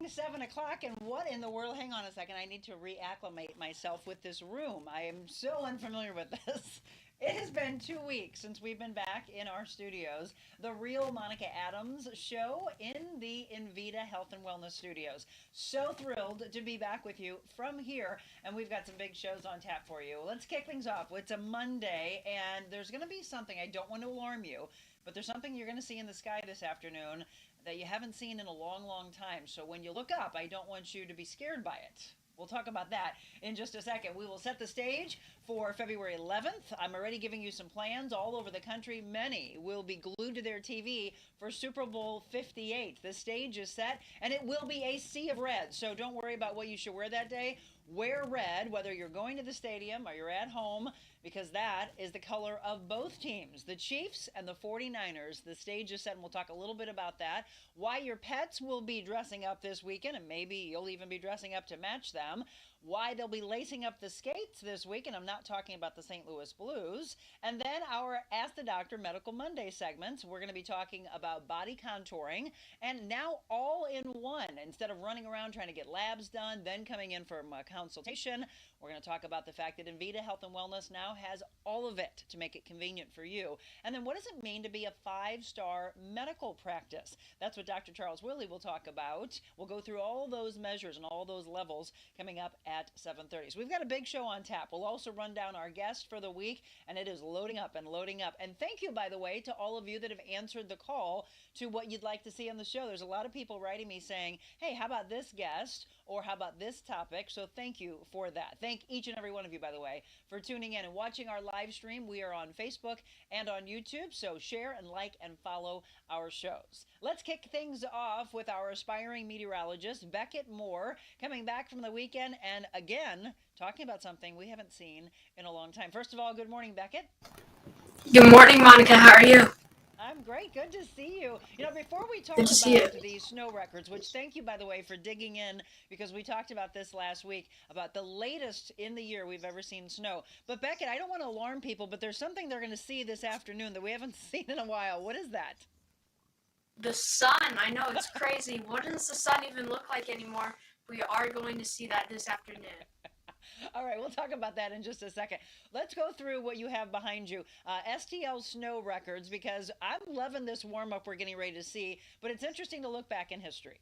7 o'clock, and what in the world? Hang on a second. I need to reacclimate myself with this room. I am so unfamiliar with this. It has been 2 weeks since we've been back in our studios, the Real Monica Adams show in the Invita Health and Wellness Studios. So thrilled to be back with you from here, and we've got some big shows on tap for you. Let's kick things off. It's a Monday, and there's going to be something, I don't want to alarm you, but there's something you're going to see in the sky this afternoon that you haven't seen in a long, long time. So when you look up, I don't want you to be scared by it. We'll talk about that in just a second. We will set the stage for February 11th. I'm already giving you some plans all over the country. Many will be glued to their TV for Super Bowl 58. The stage is set, and it will be a sea of red. So don't worry about what you should wear that day. Wear red, whether you're going to the stadium or you're at home, because that is the color of both teams, the Chiefs and the 49ers. The stage is set, and we'll talk a little bit about that. Why your pets will be dressing up this weekend, and maybe you'll even be dressing up to match them. Why they'll be lacing up the skates this week, and I'm not talking about the St. Louis Blues. And then our Ask the Doctor Medical Monday segments. We're going to be talking about body contouring, and now all in one. Instead of running around trying to get labs done, then coming in for a consultation, we're going to talk about the fact that Invita Health and Wellness now has all of it to make it convenient for you. And then what does it mean to be a 5-star medical practice? That's what Dr. Charles Willey will talk about. We'll go through all those measures and all those levels coming up at 7:30. So we've got a big show on tap. We'll also run down our guest for the week, and it is loading up and loading up. And thank you, by the way, to all of you that have answered the call to what you'd like to see on the show. There's a lot of people writing me saying, hey, how about this guest? Or how about this topic? So thank you for that. Thank each and every one of you, by the way, for tuning in and watching our live stream. We are on Facebook and on YouTube, so share and like and follow our shows. Let's kick things off with our aspiring meteorologist, Beckett Moore, coming back from the weekend and again talking about something we haven't seen in a long time. First of all, good morning, Beckett. Good morning, Monica. How are you? I'm great. Good to see you. You know, before we talk Good to see you. about these snow records, which thank you, by the way, for digging in, because we talked about this last week, about the latest in the year we've ever seen snow. But Beckett, I don't want to alarm people, but there's something they're going to see this afternoon that we haven't seen in a while. What is that? The sun. I know, it's crazy. What does the sun even look like anymore? We are going to see that this afternoon. All right, we'll talk about that in just a second. Let's go through what you have behind you. STL snow records, because I'm loving this warm-up we're getting ready to see, but it's interesting to look back in history.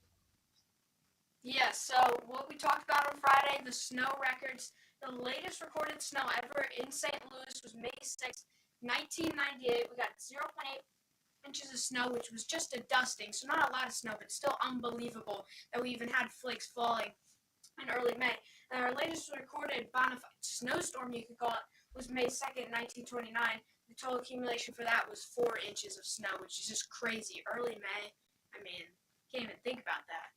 Yeah, so what we talked about on Friday, the snow records, the latest recorded snow ever in St. Louis was May 6, 1998. We got 0.8 inches of snow, which was just a dusting, so not a lot of snow, but still unbelievable that we even had flakes falling in early May. And our latest recorded bona fide snowstorm, you could call it, was May 2nd, 1929. The total accumulation for that was 4 inches of snow, which is just crazy. Early May, I mean, can't even think about that.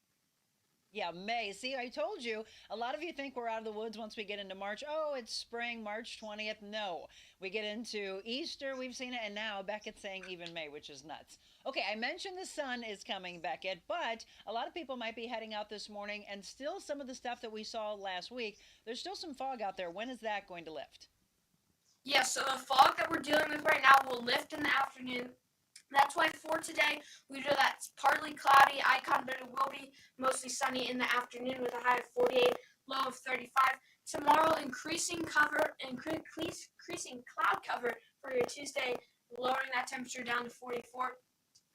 Yeah, May. See, I told you, a lot of you think we're out of the woods once we get into March. Oh, it's spring, March 20th. No. We get into Easter, we've seen it, and now Beckett's saying even May, which is nuts. Okay, I mentioned the sun is coming, Beckett, but a lot of people might be heading out this morning, and still some of the stuff that we saw last week, there's still some fog out there. When is that going to lift? Yeah, so the fog that we're dealing with right now will lift in the afternoon. That's why for today, we do that partly cloudy icon, but it will be mostly sunny in the afternoon with a high of 48, low of 35. Tomorrow, increasing cloud cover for your Tuesday, lowering that temperature down to 44.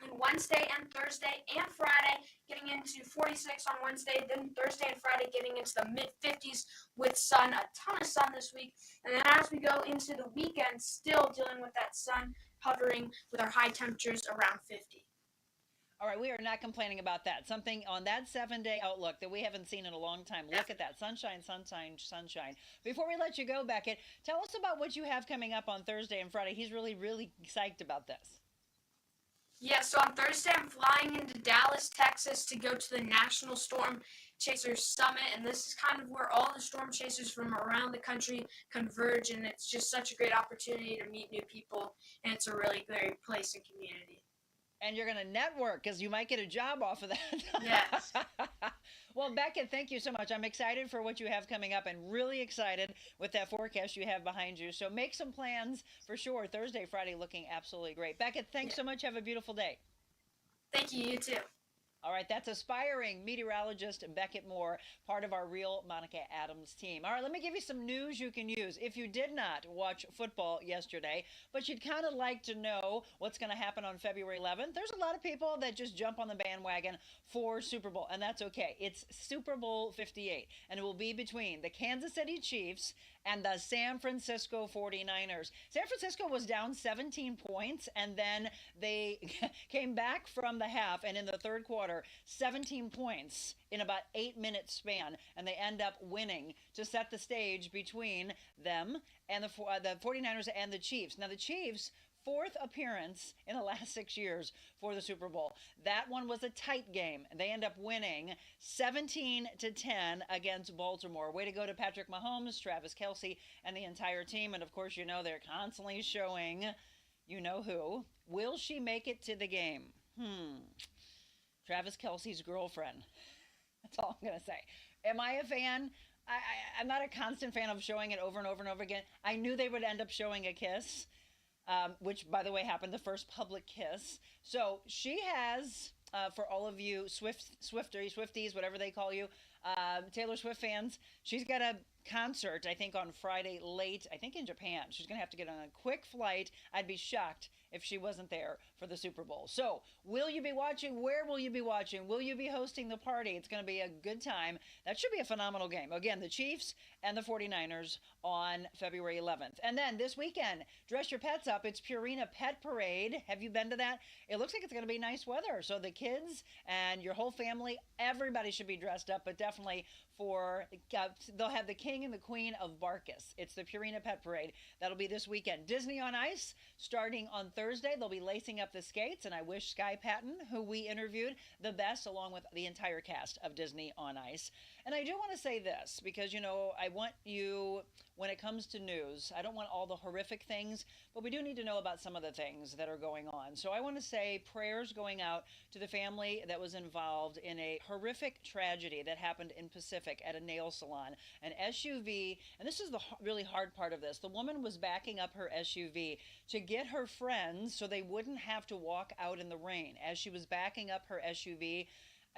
And Wednesday and Thursday and Friday, getting into 46 on Wednesday, then Thursday and Friday getting into the mid-50s with sun, a ton of sun this week. And then as we go into the weekend, still dealing with that sun, hovering with our high temperatures around 50. All right, we are not complaining about that. Something on that 7-day outlook that we haven't seen in a long time. Look at that. Sunshine, sunshine, sunshine. Before we let you go, Beckett, tell us about what you have coming up on Thursday and Friday. He's really, really psyched about this. Yeah, so on Thursday, I'm flying into Dallas, Texas to go to the National Storm Chasers Summit, and this is kind of where all the storm chasers from around the country converge, and it's just such a great opportunity to meet new people, and it's a really great place and community. And you're going to network because you might get a job off of that. Yes. Well, Beckett, thank you so much. I'm excited for what you have coming up and really excited with that forecast you have behind you. So make some plans for sure. Thursday, Friday looking absolutely great. Beckett, thanks so much. Have a beautiful day. Thank you. You too. All right, that's aspiring meteorologist Beckett Moore, part of our Real Monica Adams team. All right, let me give you some news you can use. If you did not watch football yesterday, but you'd kind of like to know what's going to happen on February 11th, there's a lot of people that just jump on the bandwagon for Super Bowl, and that's okay. It's Super Bowl 58, and it will be between the Kansas City Chiefs and the San Francisco 49ers. San Francisco was down 17 points, and then they came back from the half, and in the third quarter, 17 points in about 8 minute span, and they end up winning to set the stage between them and the 49ers and the Chiefs. Now, the Chiefs, fourth appearance in the last 6 years for the Super Bowl. That one was a tight game. They end up winning 17-10 against Baltimore. Way to go to Patrick Mahomes, Travis Kelce, and the entire team. And of course, you know they're constantly showing you know who. Will she make it to the game? Travis Kelce's girlfriend. That's all I'm going to say. Am I a fan? I'm not a constant fan of showing it over and over and over again. I knew they would end up showing a kiss. Which, by the way, happened the first public kiss. So she has, for all of you Swifties, whatever they call you, Taylor Swift fans, she's got a concert, I think, on Friday late, I think in Japan. She's going to have to get on a quick flight. I'd be shocked if she wasn't there for the Super Bowl. So, will you be watching? Where will you be watching? Will you be hosting the party? It's going to be a good time. That should be a phenomenal game. Again, the Chiefs and the 49ers on February 11th. And then this weekend, dress your pets up. It's Purina Pet Parade. Have you been to that? It looks like it's going to be nice weather. So the kids and your whole family, everybody should be dressed up, but definitely they'll have the king and the queen of Barkus. It's the Purina Pet Parade. That'll be this weekend. Disney on Ice, starting on Thursday. They'll be lacing up the skates, and I wish Sky Patton, who we interviewed, the best, along with the entire cast of Disney on Ice. And I do want to say this, because, you know, I want you, when it comes to news, I don't want all the horrific things, but we do need to know about some of the things that are going on. So I want to say prayers going out to the family that was involved in a horrific tragedy that happened in Pacific at a nail salon. An SUV, and this is the really hard part of this, the woman was backing up her SUV to get her friends so they wouldn't have to walk out in the rain. As she was backing up her SUV,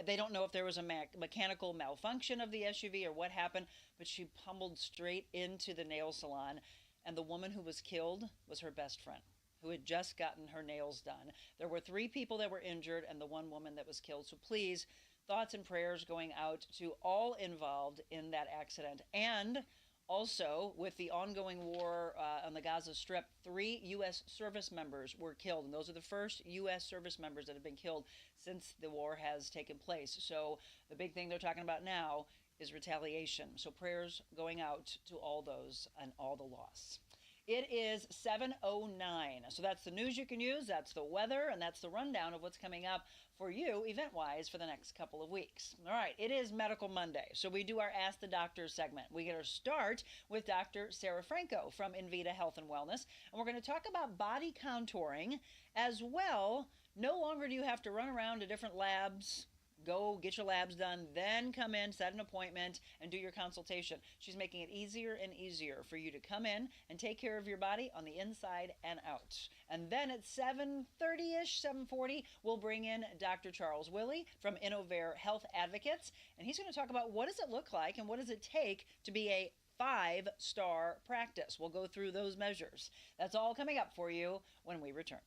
they don't know if there was a mechanical malfunction of the SUV or what happened, but she pummeled straight into the nail salon, and the woman who was killed was her best friend, who had just gotten her nails done. There were 3 people that were injured and the one woman that was killed. So please, thoughts and prayers going out to all involved in that accident. And also, with the ongoing war on the Gaza Strip, 3 U.S. service members were killed. And those are the first U.S. service members that have been killed since the war has taken place. So the big thing they're talking about now is retaliation. So prayers going out to all those and all the loss. It is 7:09. So that's the news you can use. That's the weather. And that's the rundown of what's coming up for you event-wise for the next couple of weeks. All right. It is Medical Monday. So we do our Ask the Doctor segment. We get our start with Dr. Sara Franco from Invita Health and Wellness. And we're going to talk about body contouring as well. No longer do you have to run around to different labs, go get your labs done, then come in, set an appointment, and do your consultation. She's making it easier and easier for you to come in and take care of your body on the inside and out. And then at 7:30-ish, 7:40, we'll bring in Dr. Charles Willey from Innovare Health Advocates, and he's going to talk about what does it look like and what does it take to be a 5-star practice. We'll go through those measures. That's all coming up for you when we return.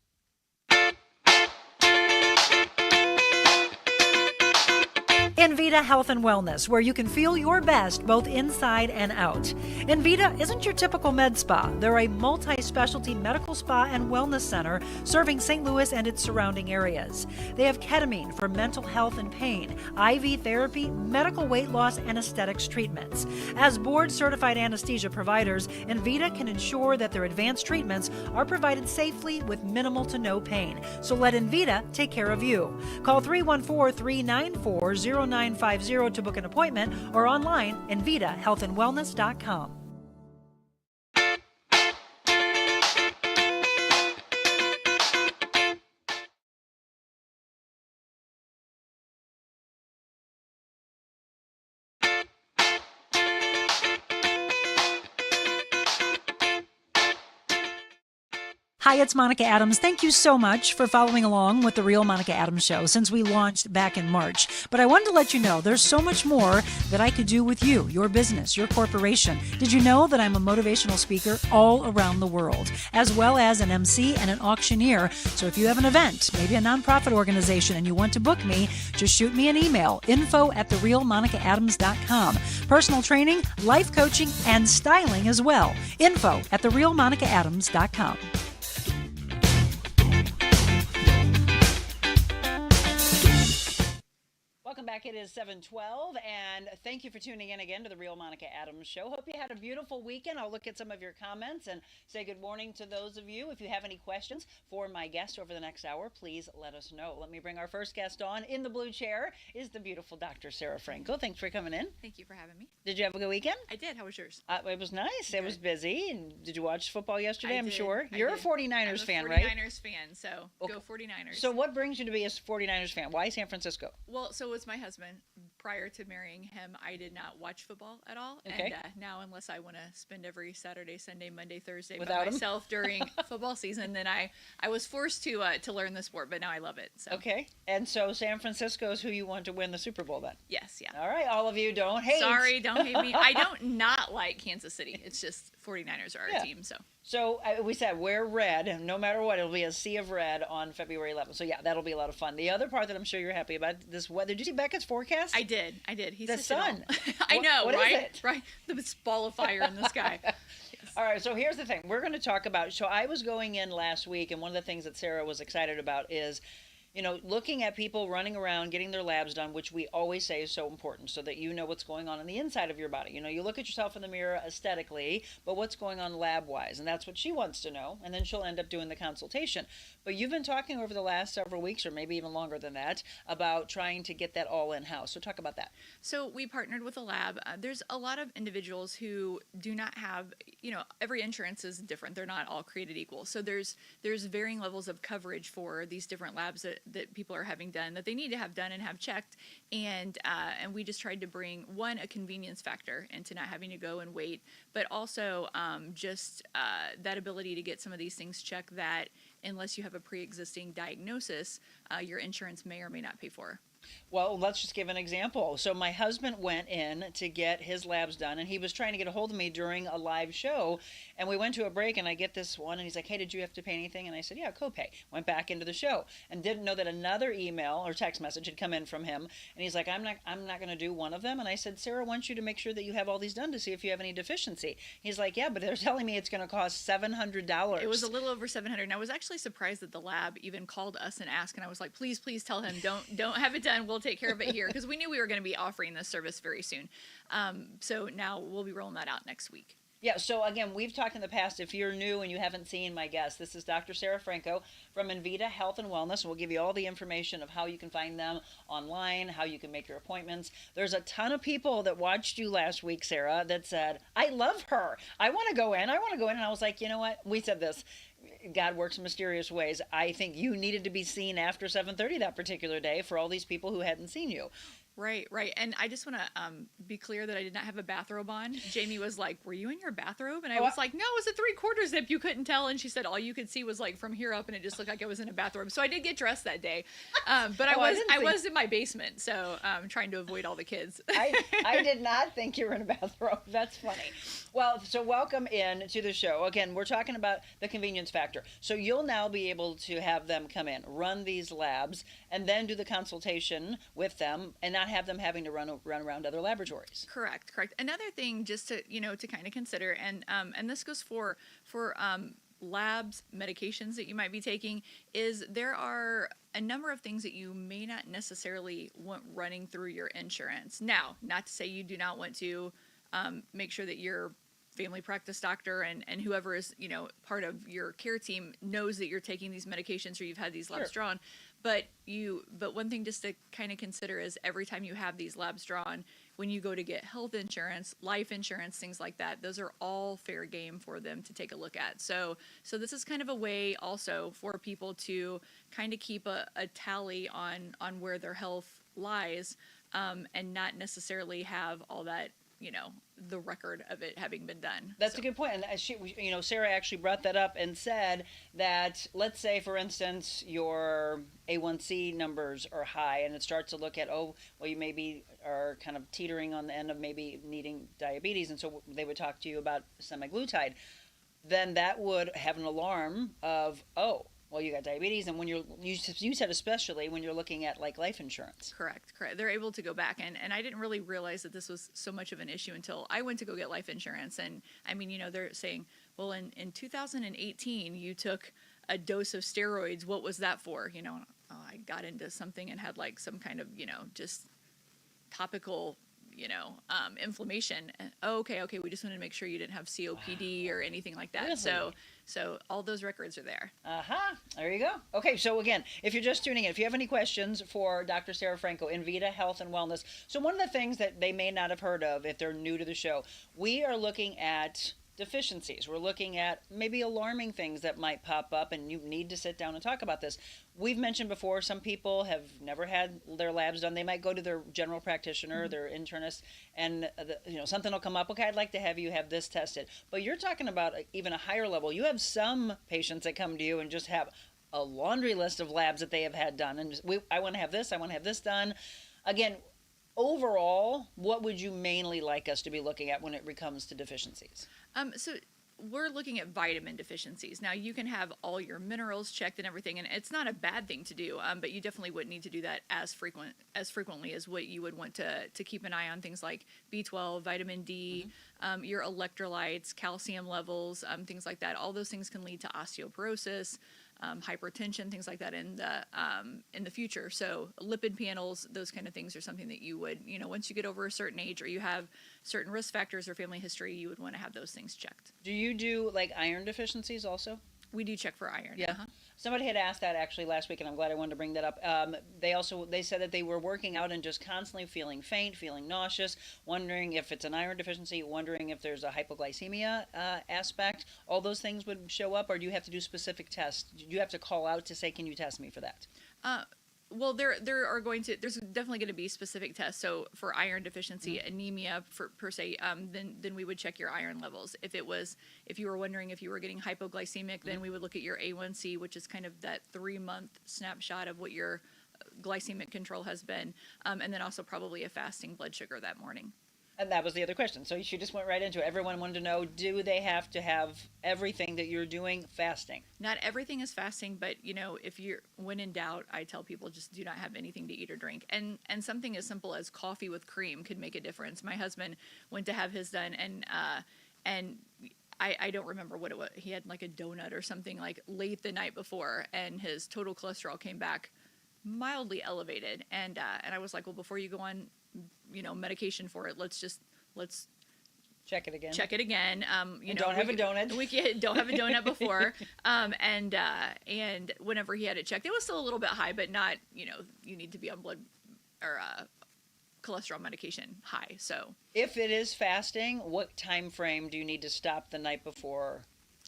Invita Health and Wellness, where you can feel your best both inside and out. Invita isn't your typical med spa. They're a multi-specialty medical spa and wellness center serving St. Louis and its surrounding areas. They have ketamine for mental health and pain, IV therapy, medical weight loss, and aesthetics treatments. As board-certified anesthesia providers, Invita can ensure that their advanced treatments are provided safely with minimal to no pain. So let Invita take care of you. Call 314-394-0950 to book an appointment or online invitahealthandwellness.com. Hi, it's Monica Adams. Thank you so much for following along with The Real Monica Adams Show since we launched back in March. But I wanted to let you know there's so much more that I could do with you, your business, your corporation. Did you know that I'm a motivational speaker all around the world, as well as an MC and an auctioneer? So if you have an event, maybe a nonprofit organization, and you want to book me, just shoot me an email, info@TheRealMonicaAdams.com. Personal training, life coaching, and styling as well. info@TheRealMonicaAdams.com. Welcome back. It is 7:12, and thank you for tuning in again to the Real Monica Adams Show. Hope you had a beautiful weekend. I'll look at some of your comments and say good morning to those of you. If you have any questions for my guest over the next hour, please let us know. Let me bring our first guest on. In the blue chair is the beautiful Dr. Sara Franco. Thanks for coming in. Thank you for having me. Did you have a good weekend? I did. How was yours? It was nice. Good. It was busy. And did you watch football yesterday? I'm did. sure. I You're did. a 49ers I'm fan, a right? 49ers fan, so Okay. go 49ers. So what brings you to be a 49ers fan? Why San Francisco? Well, so was my husband. Prior to marrying him, I did not watch football at all. Okay. And now, unless I want to spend every Saturday, Sunday, Monday, Thursday Without by him? myself during football season, then I was forced to learn the sport, but now I love it. So Okay. And so San Francisco is who you want to win the Super Bowl then? yes, yeah. All right. All of you don't hate. Sorry, don't hate me. I don't not like Kansas City. It's just 49ers are our Yeah. team, so. So we said wear red, and no matter what, it'll be a sea of red on February 11th. So yeah, that'll be a lot of fun. The other part that I'm sure you're happy about this weather. Did you see Beckett's forecast? I did. He The says it all. sun. I know, What is right? it? Right. This ball of fire in the sky. Yes. All right, so here's the thing. We're going to talk about, so I was going in last week, and one of the things that Sara was excited about is, looking at people running around, getting their labs done, which we always say is so important, so that you know what's going on the inside of your body. You look at yourself in the mirror aesthetically, but what's going on lab-wise, and that's what she wants to know, and then she'll end up doing the consultation. But you've been talking over the last several weeks, or maybe even longer than that, about trying to get that all in-house. So talk about that. So we partnered with a lab. There's a lot of individuals who do not have, every insurance is different. They're not all created equal. So there's varying levels of coverage for these different labs that people are having done, that they need to have done and have checked. And we just tried to bring, one, a convenience factor into not having to go and wait, but also just that ability to get some of these things checked that unless you have a pre-existing diagnosis, your insurance may or may not pay for. Well, let's just give an example. So my husband went in to get his labs done, and he was trying to get a hold of me during a live show, and we went to a break, and I get this one, and he's like, hey, did you have to pay anything? And I said, yeah, copay. Went back into the show and didn't know that another email or text message had come in from him, and he's like, I'm not going to do one of them. And I said, Sara wants you to make sure that you have all these done to see if you have any deficiency. He's like, yeah, but they're telling me it's going to cost $700. It was a little over $700, and I was actually surprised that the lab even called us and asked, and I was like, please tell him, don't have it done. We'll take care of it here, because we knew we were going to be offering this service very soon. So now we'll be rolling that out next week. Yeah, so again, we've talked in the past, if you're new and you haven't seen my guest, this is Dr. Sara Franco from Invita Health and Wellness. We'll give you all the information of how you can find them online, how you can make your appointments. There's a ton of people that watched you last week, Sara, that said, I love her. I want to go in. And I was like, you know what? We said this. God works in mysterious ways. I think you needed to be seen after 7:30 that particular day for all these people who hadn't seen you. Right. And I just want to be clear that I did not have a bathrobe on. Jamie was like, were you in your bathrobe? And I was like, no, it was a 3/4 zip. You couldn't tell. And she said, all you could see was like from here up, and it just looked like I was in a bathrobe. So I did get dressed that day. But I was in my basement, so trying to avoid all the kids. I did not think you were in a bathrobe. That's funny. Well, so welcome in to the show. Again, we're talking about the convenience factor. So you'll now be able to have them come in, run these labs, and then do the consultation with them, and not have them having to run around other laboratories. Correct. Another thing just to kind of consider, and this goes for labs, medications that you might be taking, is there are a number of things that you may not necessarily want running through your insurance. Now, not to say you do not want to make sure that your family practice doctor and whoever is, part of your care team knows that you're taking these medications or you've had these labs drawn. But one thing just to kind of consider is every time you have these labs drawn, when you go to get health insurance, life insurance, things like that, those are all fair game for them to take a look at. So this is kind of a way also for people to kind of keep a tally on where their health lies, and not necessarily have all that, the record of it having been done. That's a good point. And Sarah actually brought that up and said that, let's say, for instance, your A1C numbers are high and it starts to look at, you maybe are kind of teetering on the end of maybe needing diabetes. And so they would talk to you about semaglutide. Then that would have an alarm of, you got diabetes. And when you said especially when you're looking at like life insurance. Correct. They're able to go back. And I didn't really realize that this was so much of an issue until I went to go get life insurance. And I mean, they're saying, well, in 2018, you took a dose of steroids. What was that for? I got into something and had like some kind of, just topical, inflammation. And, okay. We just wanted to make sure you didn't have COPD or anything like that. Really? So all those records are there. There you go. Okay, so again, if you're just tuning in, if you have any questions for Dr. Sara Franco, Invita Health and Wellness. So one of the things that they may not have heard of if they're new to the show, we are looking at deficiencies. We're looking at maybe alarming things that might pop up, and you need to sit down and talk about this. We've mentioned before, some people have never had their labs done. They might go to their general practitioner, their internist, and something will come up. Okay, I'd like to have you have this tested. But you're talking about even a higher level. You have some patients that come to you and just have a laundry list of labs that they have had done, and I want to have this. I want to have this done. Again, overall, what would you mainly like us to be looking at when it comes to deficiencies? So we're looking at vitamin deficiencies. Now, you can have all your minerals checked and everything, and it's not a bad thing to do, but you definitely wouldn't need to do that as frequently as what you would want to keep an eye on things like B12, vitamin D, your electrolytes, calcium levels, things like that. All those things can lead to osteoporosis, hypertension, things like that in the future. So lipid panels, those kind of things are something that you would, once you get over a certain age or you have certain risk factors or family history, you would want to have those things checked. Do you do like iron deficiencies also? We do check for iron. Yeah. Somebody had asked that actually last week, and I'm glad I wanted to bring that up. They said that they were working out and just constantly feeling faint, feeling nauseous, wondering if it's an iron deficiency, wondering if there's a hypoglycemia aspect. All those things would show up, or do you have to do specific tests? Do you have to call out to say, can you test me for that? Well, there's definitely going to be specific tests. So for iron deficiency, anemia per se, then we would check your iron levels. If you were wondering if you were getting hypoglycemic, then we would look at your A1C, which is kind of that 3-month snapshot of what your glycemic control has been, and then also probably a fasting blood sugar that morning. And that was the other question. So she just went right into it. Everyone wanted to know, do they have to have everything that you're doing fasting? Not everything is fasting, but when in doubt, I tell people just do not have anything to eat or drink. And something as simple as coffee with cream could make a difference. My husband went to have his done, and I don't remember what it was. He had like a donut or something like late the night before, and his total cholesterol came back mildly elevated. And I was like, well, before you go on medication for it, let's check it again. Don't have a donut. Don't have a donut before. And whenever he had it checked, it was still a little bit high, but not, you need to be on blood or cholesterol medication high. So if it is fasting, what time frame do you need to stop the night before?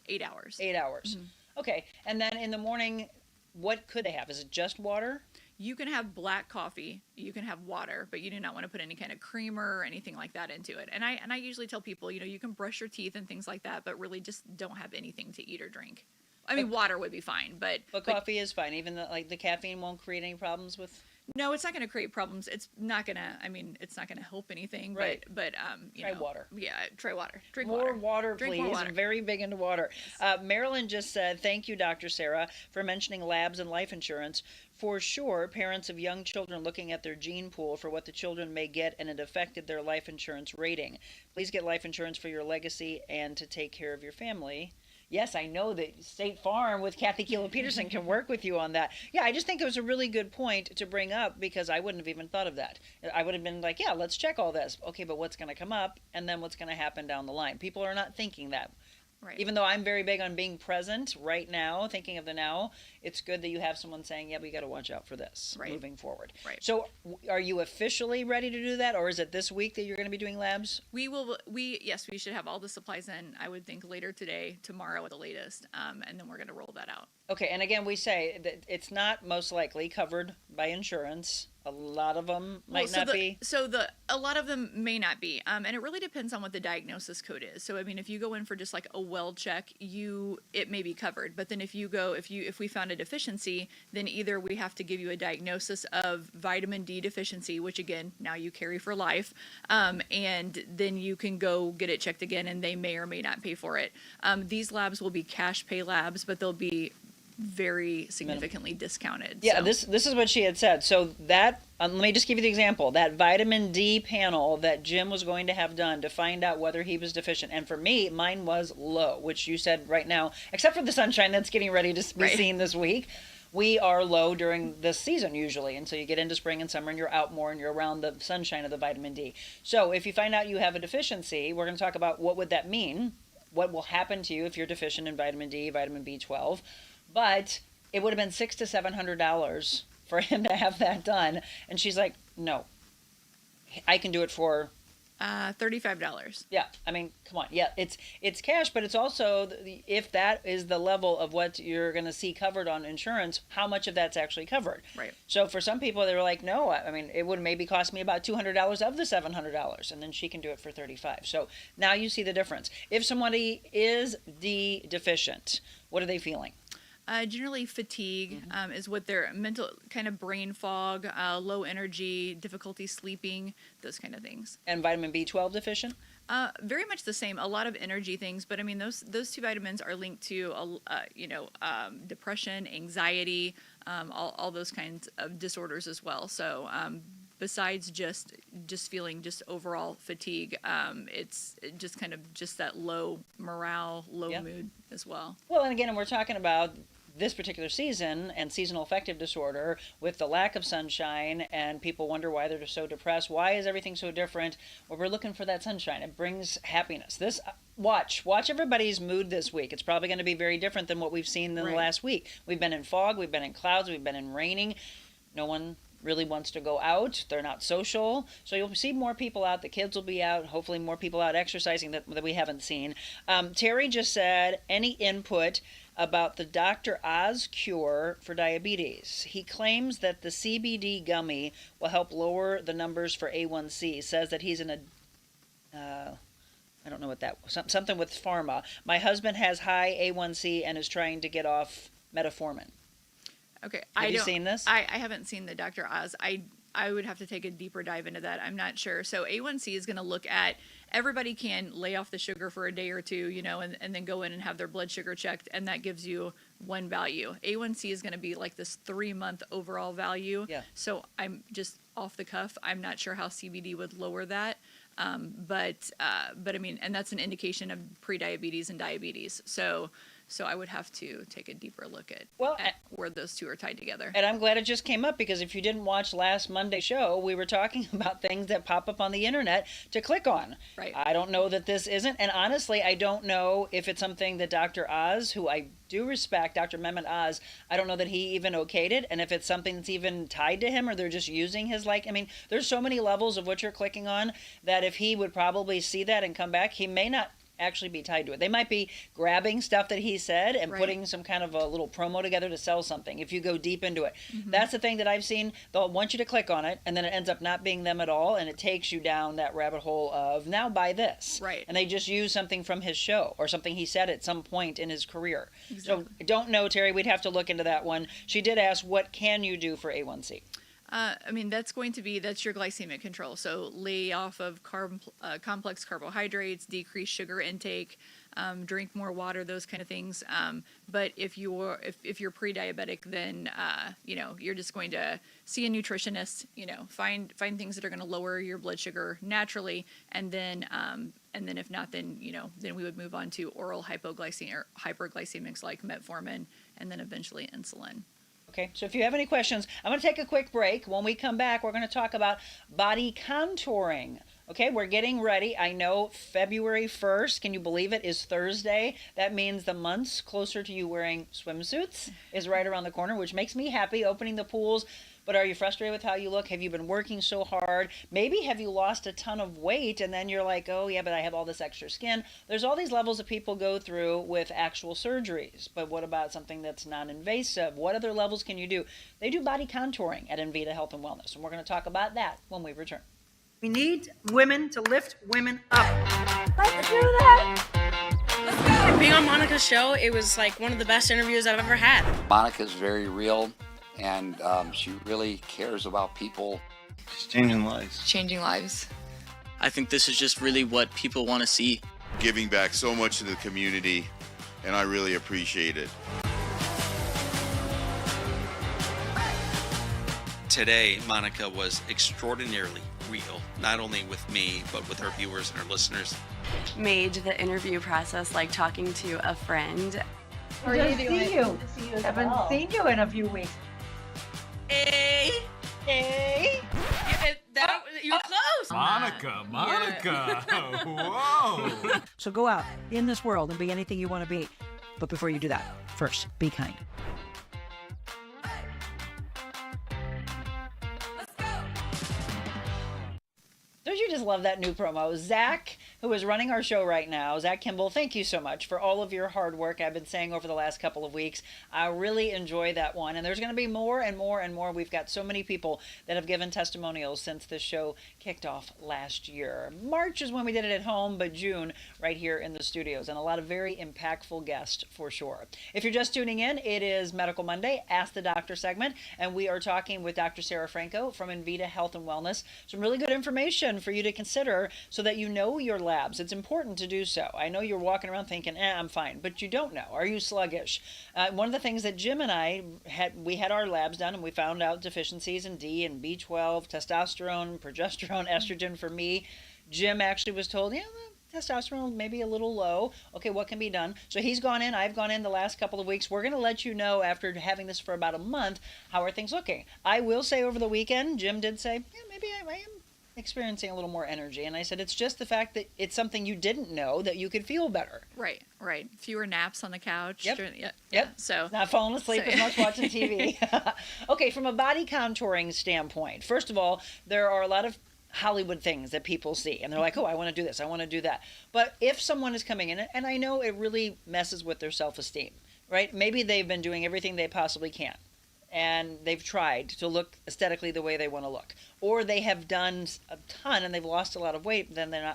8 hours. 8 hours. Mm-hmm. Okay. And then in the morning, what could they have? Is it just water? You can have black coffee, you can have water, but you do not want to put any kind of creamer or anything like that into it. And I usually tell people, you can brush your teeth and things like that, but really just don't have anything to eat or drink. I mean, water would be fine, but coffee is fine. Even the caffeine won't create any problems with. No, it's not going to create problems. It's not going to help anything. Right. But try water. Yeah, try water. Drink more water, Drink please. More water. I'm very big into water. Marilyn just said, thank you, Dr. Sara, for mentioning labs and life insurance. For sure, parents of young children looking at their gene pool for what the children may get, and it affected their life insurance rating. Please get life insurance for your legacy and to take care of your family. Yes, I know that State Farm with Kathy Keeler-Peterson can work with you on that. Yeah, I just think it was a really good point to bring up because I wouldn't have even thought of that. I would have been like, yeah, let's check all this. Okay, but what's going to come up and then what's going to happen down the line? People are not thinking that. Right. Even though I'm very big on being present right now, thinking of the now, it's good that you have someone saying, yeah, we got to watch out for this moving forward. Right. So are you officially ready to do that, or is it this week that you're going to be doing labs? Yes, we should have all the supplies in, I would think, later today, tomorrow at the latest, and then we're going to roll that out. Okay, and again, we say that it's not most likely covered by insurance. a lot of them might so not be. A lot of them may not be, and it really depends on what the diagnosis code is. So I mean, if you go in for just like a well check, it may be covered. But then if we found a deficiency, then either we have to give you a diagnosis of vitamin D deficiency, which again now you carry for life, and then you can go get it checked again, and they may or may not pay for it. These labs will be cash pay labs, but they'll be very significantly discounted. Yeah, so. this is what she had said. So that let me just give you the example. That vitamin D panel that Jim was going to have done to find out whether he was deficient, and for me, mine was low, which you said right now, except for the sunshine that's getting ready to be seen this week. We are low during this season usually until you get into spring and summer and you're out more and you're around the sunshine of the vitamin D. So if you find out you have a deficiency, we're going to talk about what would that mean, what will happen to you if you're deficient in vitamin D, vitamin B12. But it would have been $600 to $700 for him to have that done. And she's like, no, I can do it for $35. Yeah, I mean, come on. Yeah, it's cash, but it's also, if that is the level of what you're going to see covered on insurance, how much of that's actually covered. Right. So for some people, they were like, no, I mean, it would maybe cost me about $200 of the $700, and then she can do it for $35. So now you see the difference. If somebody is D deficient, what are they feeling? Generally fatigue is what their mental kind of brain fog, low energy, difficulty sleeping, those kind of things. And vitamin B12 deficient? Very much the same. A lot of energy things, but I mean those two vitamins are linked to depression, anxiety, all those kinds of disorders as well. So besides just feeling just overall fatigue, it's just kind of just that low morale, low mood as well. Well, and again, we're talking about this particular season and seasonal affective disorder with the lack of sunshine, and people wonder why they're so depressed. Why is everything so different? Well, we're looking for that sunshine. It brings happiness. This watch everybody's mood this week. It's probably going to be very different than what we've seen in the last week. We've been in fog, we've been in clouds, we've been in raining. No one really wants to go out. They're not social. So you'll see more people out. The kids will be out. Hopefully more people out exercising that we haven't seen. Terry just said, any input about the Dr. Oz cure for diabetes? He claims that the CBD gummy will help lower the numbers for A1C. Says that he's in a, I don't know what that was, something with pharma. My husband has high A1C and is trying to get off metformin. Okay. Have you seen this? I haven't seen the Dr. Oz. I would have to take a deeper dive into that. I'm not sure. So A1C is going to look at, everybody can lay off the sugar for a day or two, and then go in and have their blood sugar checked, and that gives you one value. A1C is going to be like this 3-month overall value. Yeah. So I'm just off the cuff. I'm not sure how CBD would lower that. But I mean, and that's an indication of prediabetes and diabetes. So I would have to take a deeper look at where those two are tied together. And I'm glad it just came up, because if you didn't watch last Monday's show, we were talking about things that pop up on the internet to click on. Right. I don't know that this isn't. And honestly, I don't know if it's something that Dr. Oz, who I do respect, Dr. Mehmet Oz, I don't know that he even okayed it. And if it's something that's even tied to him, or they're just using his, I mean, there's so many levels of what you're clicking on that if he would probably see that and come back, he may not actually be tied to it. They might be grabbing stuff that he said and putting some kind of a little promo together to sell something if you go deep into it. That's the thing that I've seen. They'll want you to click on it, and then it ends up not being them at all, and it takes you down that rabbit hole of, now buy this. Right. And they just use something from his show or something he said at some point in his career. Exactly. So I don't know, Terry. We'd have to look into that one. She did ask, what can you do for A1C? I mean, that's your glycemic control. So lay off of complex carbohydrates, decrease sugar intake, drink more water, those kind of things. But if you're pre-diabetic, then you're just going to see a nutritionist. Find things that are going to lower your blood sugar naturally, and then if not, then we would move on to oral hyperglycemics like metformin, and then eventually insulin. Okay, so if you have any questions, I'm going to take a quick break. When we come back, we're going to talk about body contouring. Okay, we're getting ready. I know February 1st, can you believe it, is Thursday. That means the months closer to you wearing swimsuits is right around the corner, which makes me happy. Opening the pools, But are you frustrated with how you look? Have you been working so hard? Maybe have you lost a ton of weight and then you're like, oh yeah, but I have all this extra skin. There's all these levels that people go through with actual surgeries. But what about something that's non-invasive? What other levels can you do? They do body contouring at Invita Health and Wellness, and we're going to talk about that when we return. We need women to lift women up. Let's do that. Being on Monica's show, it was like one of the best interviews I've ever had. Monica's very real, and she really cares about people. She's changing lives. Changing lives. I think this is just really what people want to see. Giving back so much to the community, and I really appreciate it. Today, Monica was extraordinarily real, not only with me, but with her viewers and her listeners. Made the interview process like talking to a friend. Good to see you. Haven't seen you in a few weeks. Hey. You're close. Monica. Whoa. So go out in this world and be anything you want to be. But before you do that, first, be kind. Don't you just love that new promo? Zach, who is running our show right now, Zach Kimball, thank you so much for all of your hard work. I've been saying over the last couple of weeks, I really enjoy that one. And there's going to be more and more and more. We've got so many people that have given testimonials since this show kicked off last year. March is when we did it at home, but June right here in the studios. And a lot of very impactful guests for sure. If you're just tuning in, it is Medical Monday, Ask the Doctor segment. And we are talking with Dr. Sara Franco from Invita Health and Wellness. Some really good information for you to consider so that you know your labs. It's important to do so. I know you're walking around thinking, I'm fine, but you don't know. Are you sluggish? One of the things that Jim and I had our labs done, and we found out deficiencies in D and B12, testosterone, progesterone, estrogen for me. Jim actually was told, testosterone may be a little low. Okay, what can be done? So he's gone in. I've gone in the last couple of weeks. We're going to let you know after having this for about a month, how are things looking. I will say over the weekend, Jim did say, maybe I am experiencing a little more energy. And I said, it's just the fact that it's something you didn't know that you could feel better. Right. Fewer naps on the couch. Yep. So not falling asleep as much watching TV. Okay, from a body contouring standpoint, first of all, there are a lot of Hollywood things that people see and they're like, oh, I want to do this, I want to do that. But if someone is coming in, and I know it really messes with their self-esteem, right? Maybe they've been doing everything they possibly can and they've tried to look aesthetically the way they want to look, or they have done a ton and they've lost a lot of weight, then they're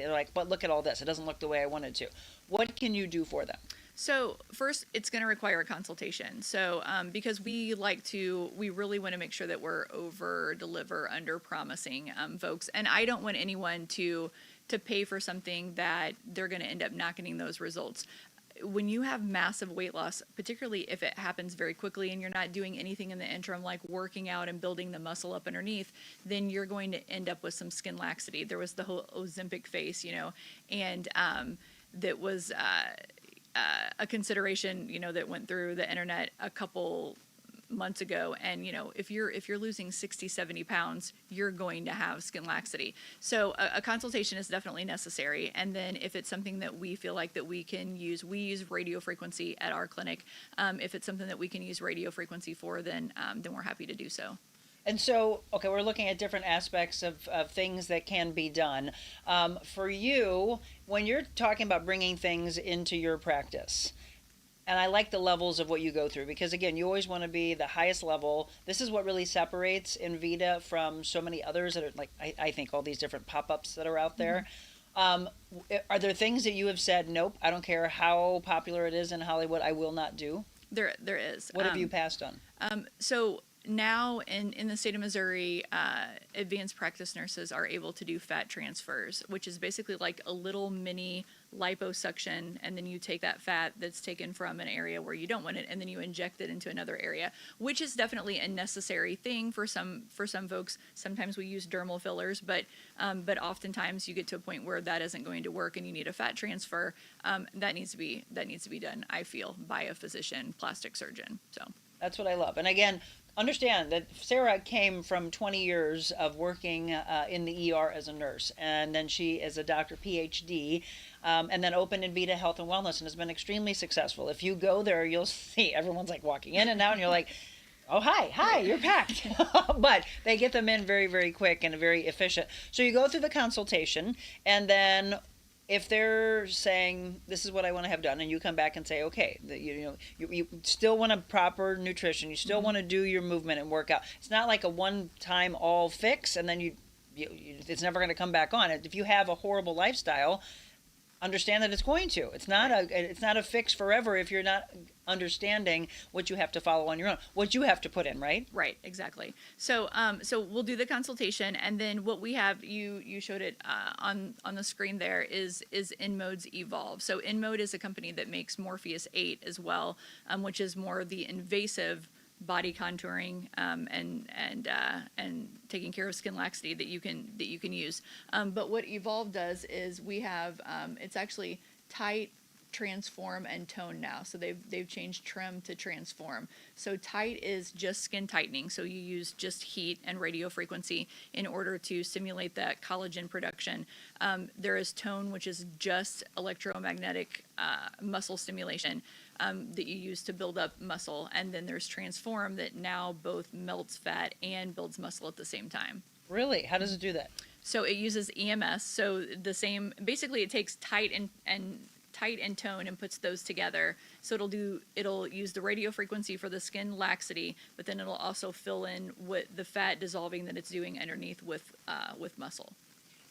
like, but look at all this, it doesn't look the way I wanted to. What can you do for them? So first, it's going to require a consultation. So because we really want to make sure that we're over-deliver, under-promising folks. And I don't want anyone to pay for something that they're going to end up not getting those results. When you have massive weight loss, particularly if it happens very quickly and you're not doing anything in the interim like working out and building the muscle up underneath, then you're going to end up with some skin laxity. There was the whole Ozempic face, and that was a consideration, that went through the internet a couple months ago. And if you're losing 60, 70 pounds, you're going to have skin laxity. So a consultation is definitely necessary. And then if it's something that we feel like that we use radio frequency at our clinic. If it's something that we can use radio frequency for, then we're happy to do so. And so, okay, we're looking at different aspects of things that can be done. For you, when you're talking about bringing things into your practice, and I like the levels of what you go through, because again, you always want to be the highest level. This is what really separates Invita from so many others that are like, I think all these different pop-ups that are out there. Are there things that you have said, nope, I don't care how popular it is in Hollywood, I will not do? There is. What have you passed on? So now in the state of Missouri, advanced practice nurses are able to do fat transfers, which is basically like a little mini liposuction, and then you take that fat that's taken from an area where you don't want it, and then you inject it into another area, which is definitely a necessary thing for some folks. Sometimes we use dermal fillers, but oftentimes you get to a point where that isn't going to work, and you need a fat transfer. That needs to be done, I feel, by a physician, plastic surgeon. So that's what I love. And again, understand that Sara came from 20 years of working in the ER as a nurse, and then she is a doctor, PhD, and then opened Invita Health and Wellness and has been extremely successful. If you go there, you'll see everyone's like walking in and out, and you're like, Oh, hi, you're packed. But they get them in very, very quick and very efficient. So you go through the consultation, and then if they're saying, this is what I want to have done, and you come back and say, okay, you still want a proper nutrition, you still want to do your movement and workout. It's not like a one-time all fix, and then it's never going to come back on. If you have a horrible lifestyle, understand that it's going to. It's not a fix forever if you're not understanding what you have to follow on your own, what you have to put in, right? Right, exactly. So we'll do the consultation, and then what we have, you showed it on the screen there, is InMode's Evolve. So InMode is a company that makes Morpheus 8 as well, which is more the invasive body contouring and taking care of skin laxity that you can use. But what Evolve does is we have it's actually tight, transform, and tone now. So they've changed trim to transform. So tight is just skin tightening. So you use just heat and radio frequency in order to stimulate that collagen production. There is tone, which is just electromagnetic muscle stimulation that you use to build up muscle. And then there's transform that now both melts fat and builds muscle at the same time. Really? How does it do that? So it uses EMS. So basically it takes tight and tone and puts those together. So it'll use the radio frequency for the skin laxity, but then it'll also fill in what the fat dissolving that it's doing underneath with muscle.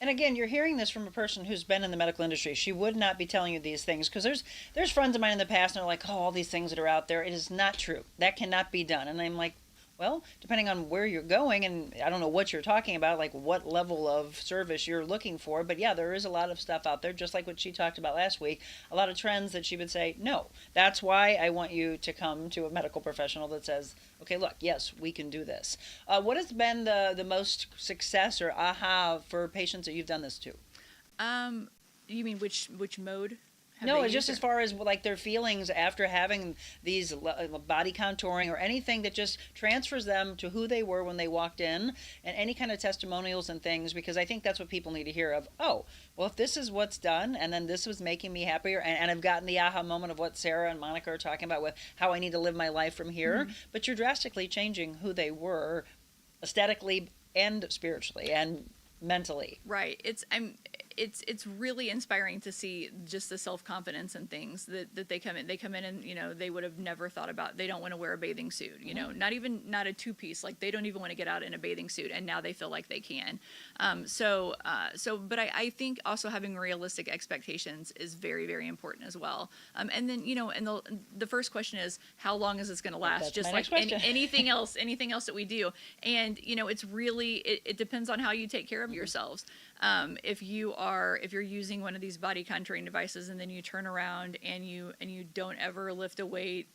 And again, you're hearing this from a person who's been in the medical industry. She would not be telling you these things, because there's friends of mine in the past and they're like, oh, all these things that are out there, it is not true. That cannot be done. And I'm like, well, depending on where you're going, and I don't know what you're talking about, like what level of service you're looking for, but yeah, there is a lot of stuff out there, just like what she talked about last week, a lot of trends that she would say, no, that's why I want you to come to a medical professional that says, okay, look, yes, we can do this. What has been the most success or aha for patients that you've done this to? You mean which mode? No, it's just as far as like their feelings after having these body contouring or anything that just transfers them to who they were when they walked in, and any kind of testimonials and things, because I think that's what people need to hear of, oh, well, if this is what's done, and then this was making me happier, and I've gotten the aha moment of what Sara and Monica are talking about with how I need to live my life from here, but you're drastically changing who they were aesthetically and spiritually and mentally. Right. It's really inspiring to see just the self-confidence and things that they come in. They come in and, they would have never thought about, they don't want to wear a bathing suit, not a two-piece, like they don't even want to get out in a bathing suit, and now they feel like they can. But I think also having realistic expectations is very, very important as well. And then, and the first question is, how long is this going to last? That's just my like next question. anything else that we do. And, it's really, it depends on how you take care of yourselves. If you're using one of these body contouring devices and then you turn around and you don't ever lift a weight,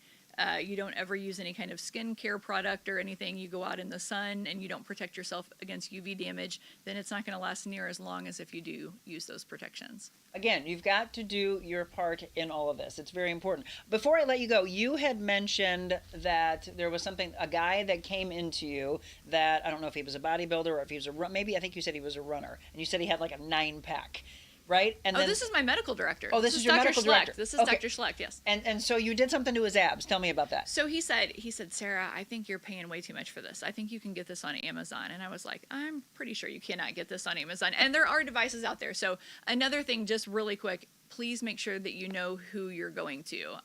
you don't ever use any kind of skincare product or anything, you go out in the sun and you don't protect yourself against UV damage, then it's not going to last near as long as if you do use those protections. Again, you've got to do your part in all of this. It's very important. Before I let you go, you had mentioned that there was a guy that came into you that, I don't know if he was a bodybuilder or if he was maybe I think you said he was a runner, and you said he had like a 9-pack. Right? And this is my medical director. Oh, this is your medical director. This is Dr. Schlecht, yes. And so you did something to his abs. Tell me about that. So he said, Sara, I think you're paying way too much for this. I think you can get this on Amazon. And I was like, I'm pretty sure you cannot get this on Amazon. And there are devices out there. So another thing, just really quick, please make sure that you know who you're going to.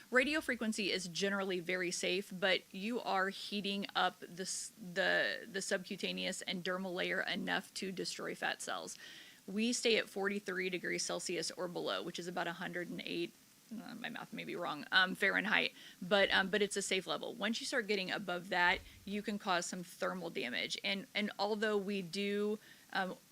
Radio frequency is generally very safe, but you are heating up the subcutaneous and dermal layer enough to destroy fat cells. We stay at 43 degrees Celsius or below, which is about 108, my math may be wrong, Fahrenheit, but it's a safe level. Once you start getting above that, you can cause some thermal damage. And although we do,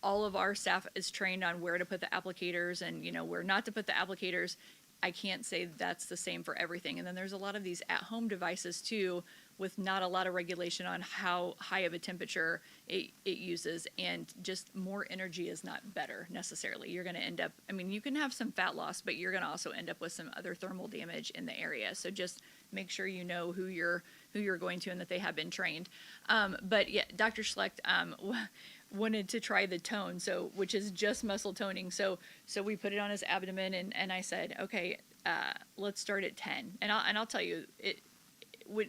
all of our staff is trained on where to put the applicators and, where not to put the applicators, I can't say that's the same for everything. And then there's a lot of these at-home devices too, with not a lot of regulation on how high of a temperature it uses, and just more energy is not better necessarily. You're going to end up, you can have some fat loss, but you're going to also end up with some other thermal damage in the area. So just make sure you know who you're going to and that they have been trained. But yeah, Dr. Schlecht wanted to try the tone, which is just muscle toning. So we put it on his abdomen, and I said, okay, let's start at 10. And I'll tell you,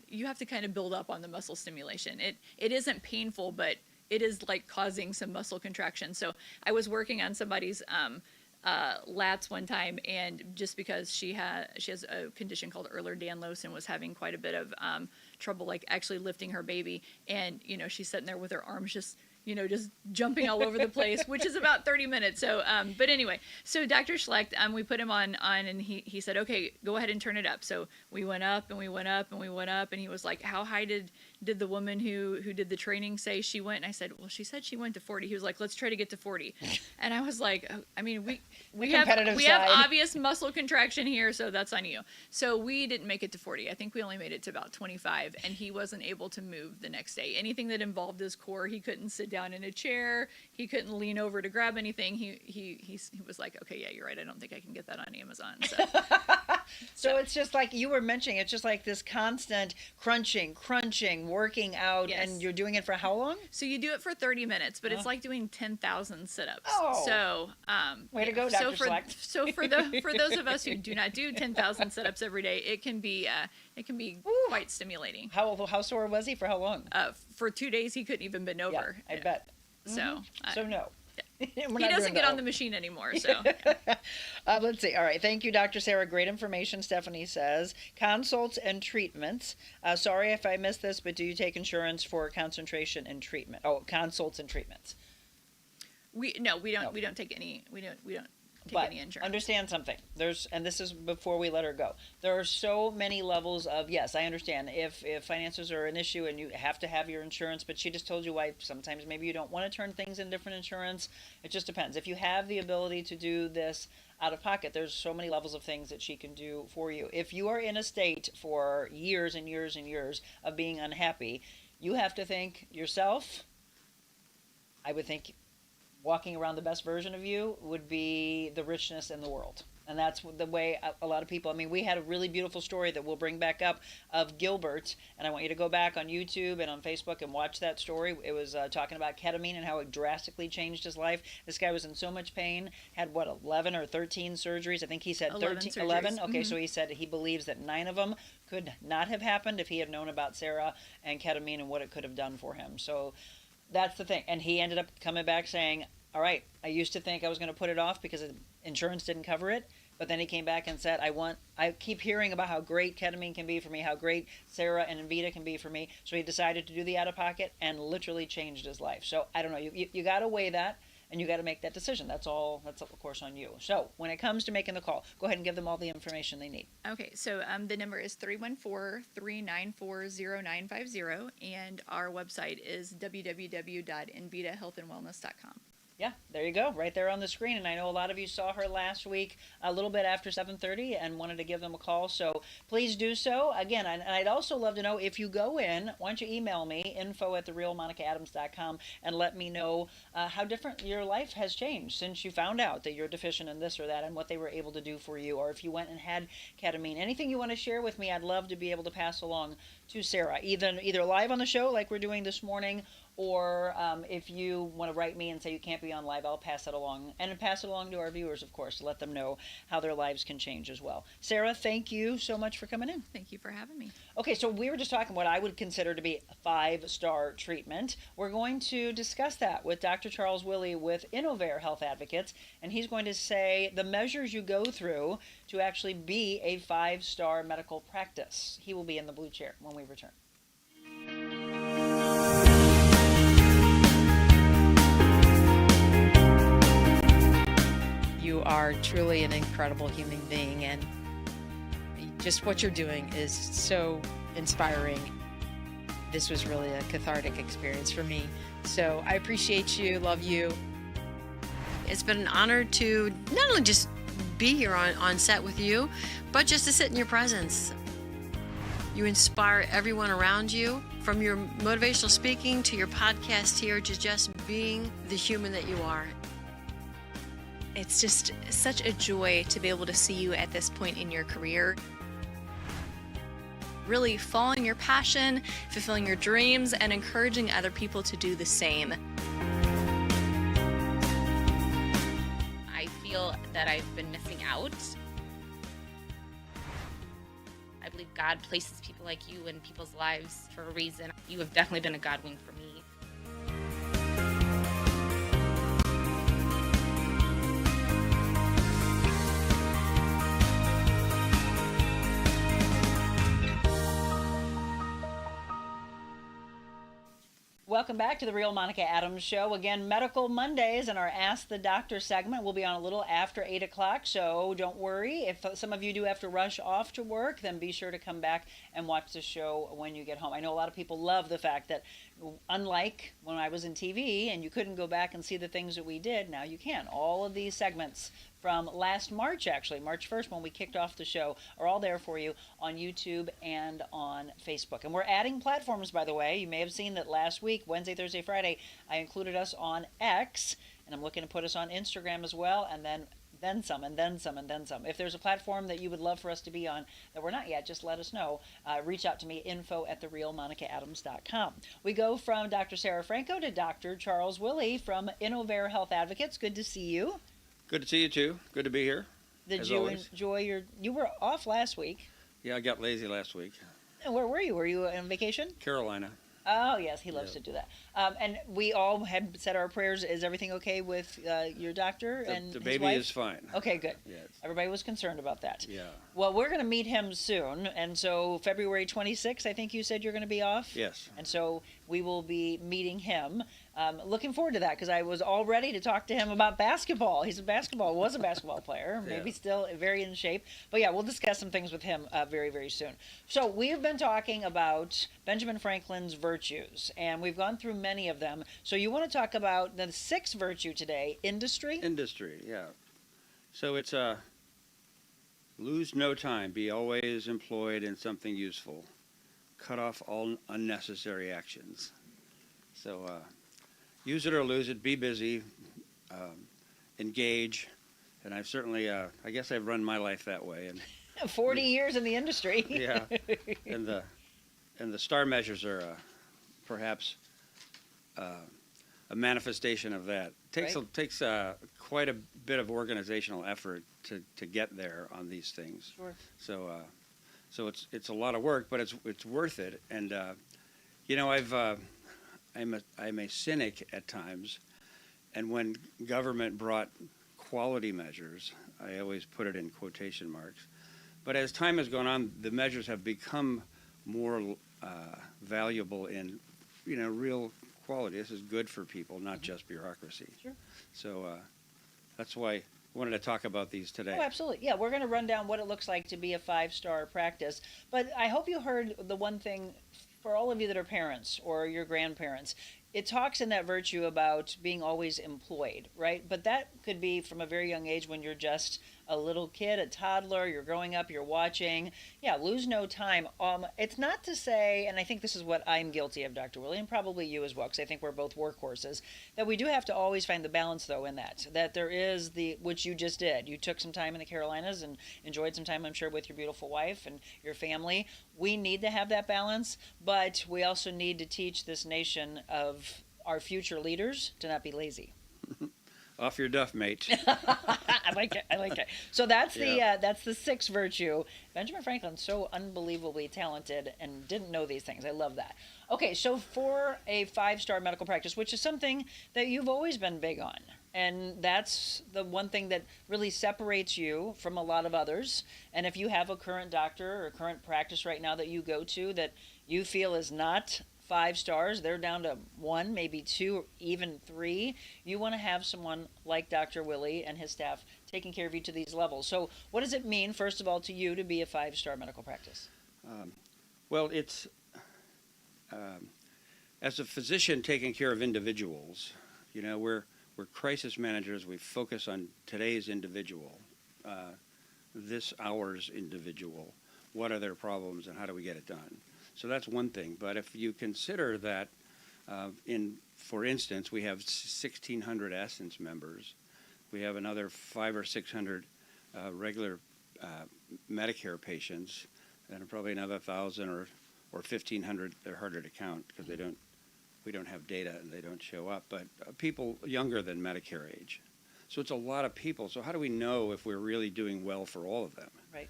you have to kind of build up on the muscle stimulation. It isn't painful, but it is like causing some muscle contraction. So I was working on somebody's lats one time, and just because she has a condition called Ehlers-Danlos and was having quite a bit of trouble like actually lifting her baby, and she's sitting there with her arms just jumping all over the place, which is about 30 minutes. So, but anyway, so Dr. Schlecht, we put him on, and he said, okay, go ahead and turn it up. So we went up and we went up and we went up, and he was like, how high did the woman who did the training say she went? And I said, well, she said she went to 40. He was like, let's try to get to 40. And I was like, I mean, we have obvious muscle contraction here, so that's on you. So we didn't make it to 40. I think we only made it to about 25, and he wasn't able to move the next day. Anything that involved his core, he couldn't sit down in a chair, he couldn't lean over to grab anything. He was like, okay, yeah, you're right, I don't think I can get that on Amazon. So it's just like you were mentioning, it's just like this constant crunching, working out. Yes. And you're doing it for how long? So you do it for 30 minutes, but it's like doing 10,000 sit-ups. Oh. So way to go, Dr. Schlecht. So for those of us who do not do 10,000 sit-ups every day, it can be quite stimulating. How sore was he for how long? For 2 days he couldn't even bend over. Yeah, I bet. So no. He doesn't get on the machine anymore. So let's see. All right. Thank you, Dr. Sarah. Great information, Stephanie says. Consults and treatments. Sorry if I missed this, but do you take insurance for concentration and treatment? Oh, consults and treatments. We don't take any. We don't take any insurance. Understand something. And this is before we let her go. There are so many levels of, yes, I understand if finances are an issue and you have to have your insurance, but she just told you why sometimes maybe you don't want to turn things in different insurance. It just depends. If you have the ability to do this out of pocket, there's so many levels of things that she can do for you. If you are in a state for years and years and years of being unhappy, you have to think yourself. I would think walking around the best version of you would be the richness in the world. And that's the way a lot of people, I mean, we had a really beautiful story that we'll bring back up of Gilbert, and I want you to go back on YouTube and on Facebook and watch that story. It was talking about ketamine and how it drastically changed his life. This guy was in so much pain, had 11 or 13 surgeries. I think he said 11. Okay, so he said he believes that 9 of them could not have happened if he had known about Sara and ketamine and what it could have done for him. So that's the thing. And he ended up coming back saying, all right, I used to think I was going to put it off because insurance didn't cover it. But then he came back and said, I keep hearing about how great ketamine can be for me, how great Sara and Invita can be for me. So he decided to do the out-of-pocket and literally changed his life. So I don't know, you got to weigh that and you got to make that decision. That's of course on you. So when it comes to making the call, go ahead and give them all the information they need. Okay, so the number is 314-394-0950, and our website is www.invitahealthandwellness.com. Yeah, there you go, right there on the screen. And I know a lot of you saw her last week a little bit after 7:30 and wanted to give them a call. So please do so. Again, and I'd also love to know if you go in, why don't you email me, info@TheRealMonicaAdams.com, and let me know how different your life has changed since you found out that you're deficient in this or that and what they were able to do for you, or if you went and had ketamine. Anything you want to share with me, I'd love to be able to pass along to Sara, either live on the show like we're doing this morning, or if you want to write me and say you can't be on live, I'll pass it along. And pass it along to our viewers, of course, to let them know how their lives can change as well. Sara, thank you so much for coming in. Thank you for having me. Okay, so we were just talking what I would consider to be a 5-star treatment. We're going to discuss that with Dr. Charles Willey with Innovare Health Advocates, and he's going to say the measures you go through to actually be a 5-star medical practice. He will be in the blue chair when we return. You are truly an incredible human being, and just what you're doing is so inspiring. This was really a cathartic experience for me. So I appreciate you, love you. It's been an honor to not only just be here on set with you, but just to sit in your presence. You inspire everyone around you, from your motivational speaking to your podcast here, to just being the human that you are. It's just such a joy to be able to see you at this point in your career. Really following your passion, fulfilling your dreams, and encouraging other people to do the same. I feel that I've been missing out. I believe God places people like you in people's lives for a reason. You have definitely been a God wink for me. Welcome back to the Real Monica Adams Show. Again, Medical Mondays and our Ask the Doctor segment will be on a little after 8 o'clock, so don't worry. If some of you do have to rush off to work, then be sure to come back and watch the show when you get home. I know a lot of people love the fact that, unlike when I was in TV and you couldn't go back and see the things that we did, now you can. All of these segments from last March, actually, March 1st, when we kicked off the show, are all there for you on YouTube and on Facebook. And we're adding platforms, by the way. You may have seen that last week, Wednesday, Thursday, Friday, I included us on X, and I'm looking to put us on Instagram as well, and then some, and then some, and then some. If there's a platform that you would love for us to be on that we're not yet, just let us know. Reach out to me, info@TheRealMonicaAdams.com. We go from Dr. Sara Franco to Dr. Charles Willey from Innovare Health Advocates. Good to see you. Good to see you too. Good to be here. Did you enjoy you were off last week? Yeah, I got lazy last week. Where were you? Were you on vacation? Carolina. Oh, yes, he loves to do that. And we all had said our prayers. Is everything okay with your doctor and the his baby wife? is fine. Okay, good. Yes. Everybody was concerned about that. Yeah. Well, we're going to meet him soon, and so February 26th, I think you said you're going to be off? Yes. And so we will be meeting him. Looking forward to that because I was all ready to talk to him about basketball. Was a basketball player, maybe still very in shape. But yeah, we'll discuss some things with him very, very soon. So we've been talking about Benjamin Franklin's virtues, and we've gone through many of them. So you want to talk about the sixth virtue today, industry? Industry, yeah. So it's lose no time, be always employed in something useful, cut off all unnecessary actions. So use it or lose it, be busy, engage, and I've certainly, I guess I've run my life that way. And 40 years in the industry. Yeah, and the STAR measures are perhaps a manifestation of that. Takes quite a bit of organizational effort to get there on these things. Sure. So it's a lot of work, but it's worth it. And I'm a cynic at times, and when government brought quality measures, I always put it in quotation marks. But as time has gone on, the measures have become more valuable in, real quality. This is good for people, not just bureaucracy. Sure. So that's why I wanted to talk about these today. Oh, absolutely. Yeah, we're going to run down what it looks like to be a 5-star practice. But I hope you heard the one thing for all of you that are parents or your grandparents. It talks in that virtue about being always employed, right? But that could be from a very young age when you're just a little kid, a toddler, you're growing up, you're watching. Yeah, lose no time. It's not to say, and I think this is what I'm guilty of, Dr. Willey, and probably you as well, because I think we're both workhorses, that we do have to always find the balance, though, in that there is which you just did. You took some time in the Carolinas and enjoyed some time, I'm sure, with your beautiful wife and your family. We need to have that balance, but we also need to teach this nation of our future leaders to not be lazy. Off your duff, mate. I like it. So that's the sixth virtue. Benjamin Franklin's so unbelievably talented and didn't know these things. I love that. Okay, so for a 5-star medical practice, which is something that you've always been big on, and that's the one thing that really separates you from a lot of others. And if you have a current doctor or current practice right now that you go to that you feel is not 5 stars, they're down to 1, maybe 2, even 3. You want to have someone like Dr. Willey and his staff taking care of you to these levels. So what does it mean, first of all, to you to be a 5-star medical practice? Well, it's, as a physician taking care of individuals, we're crisis managers. We focus on today's individual, this hour's individual. What are their problems and how do we get it done? So that's one thing. But if you consider that, for instance, we have 1,600 Essence members, we have another 500 or 600 regular Medicare patients, and probably another 1,000 or 1,500. They're harder to count because we don't have data and they don't show up. But people younger than Medicare age, so it's a lot of people. So how do we know if we're really doing well for all of them? Right.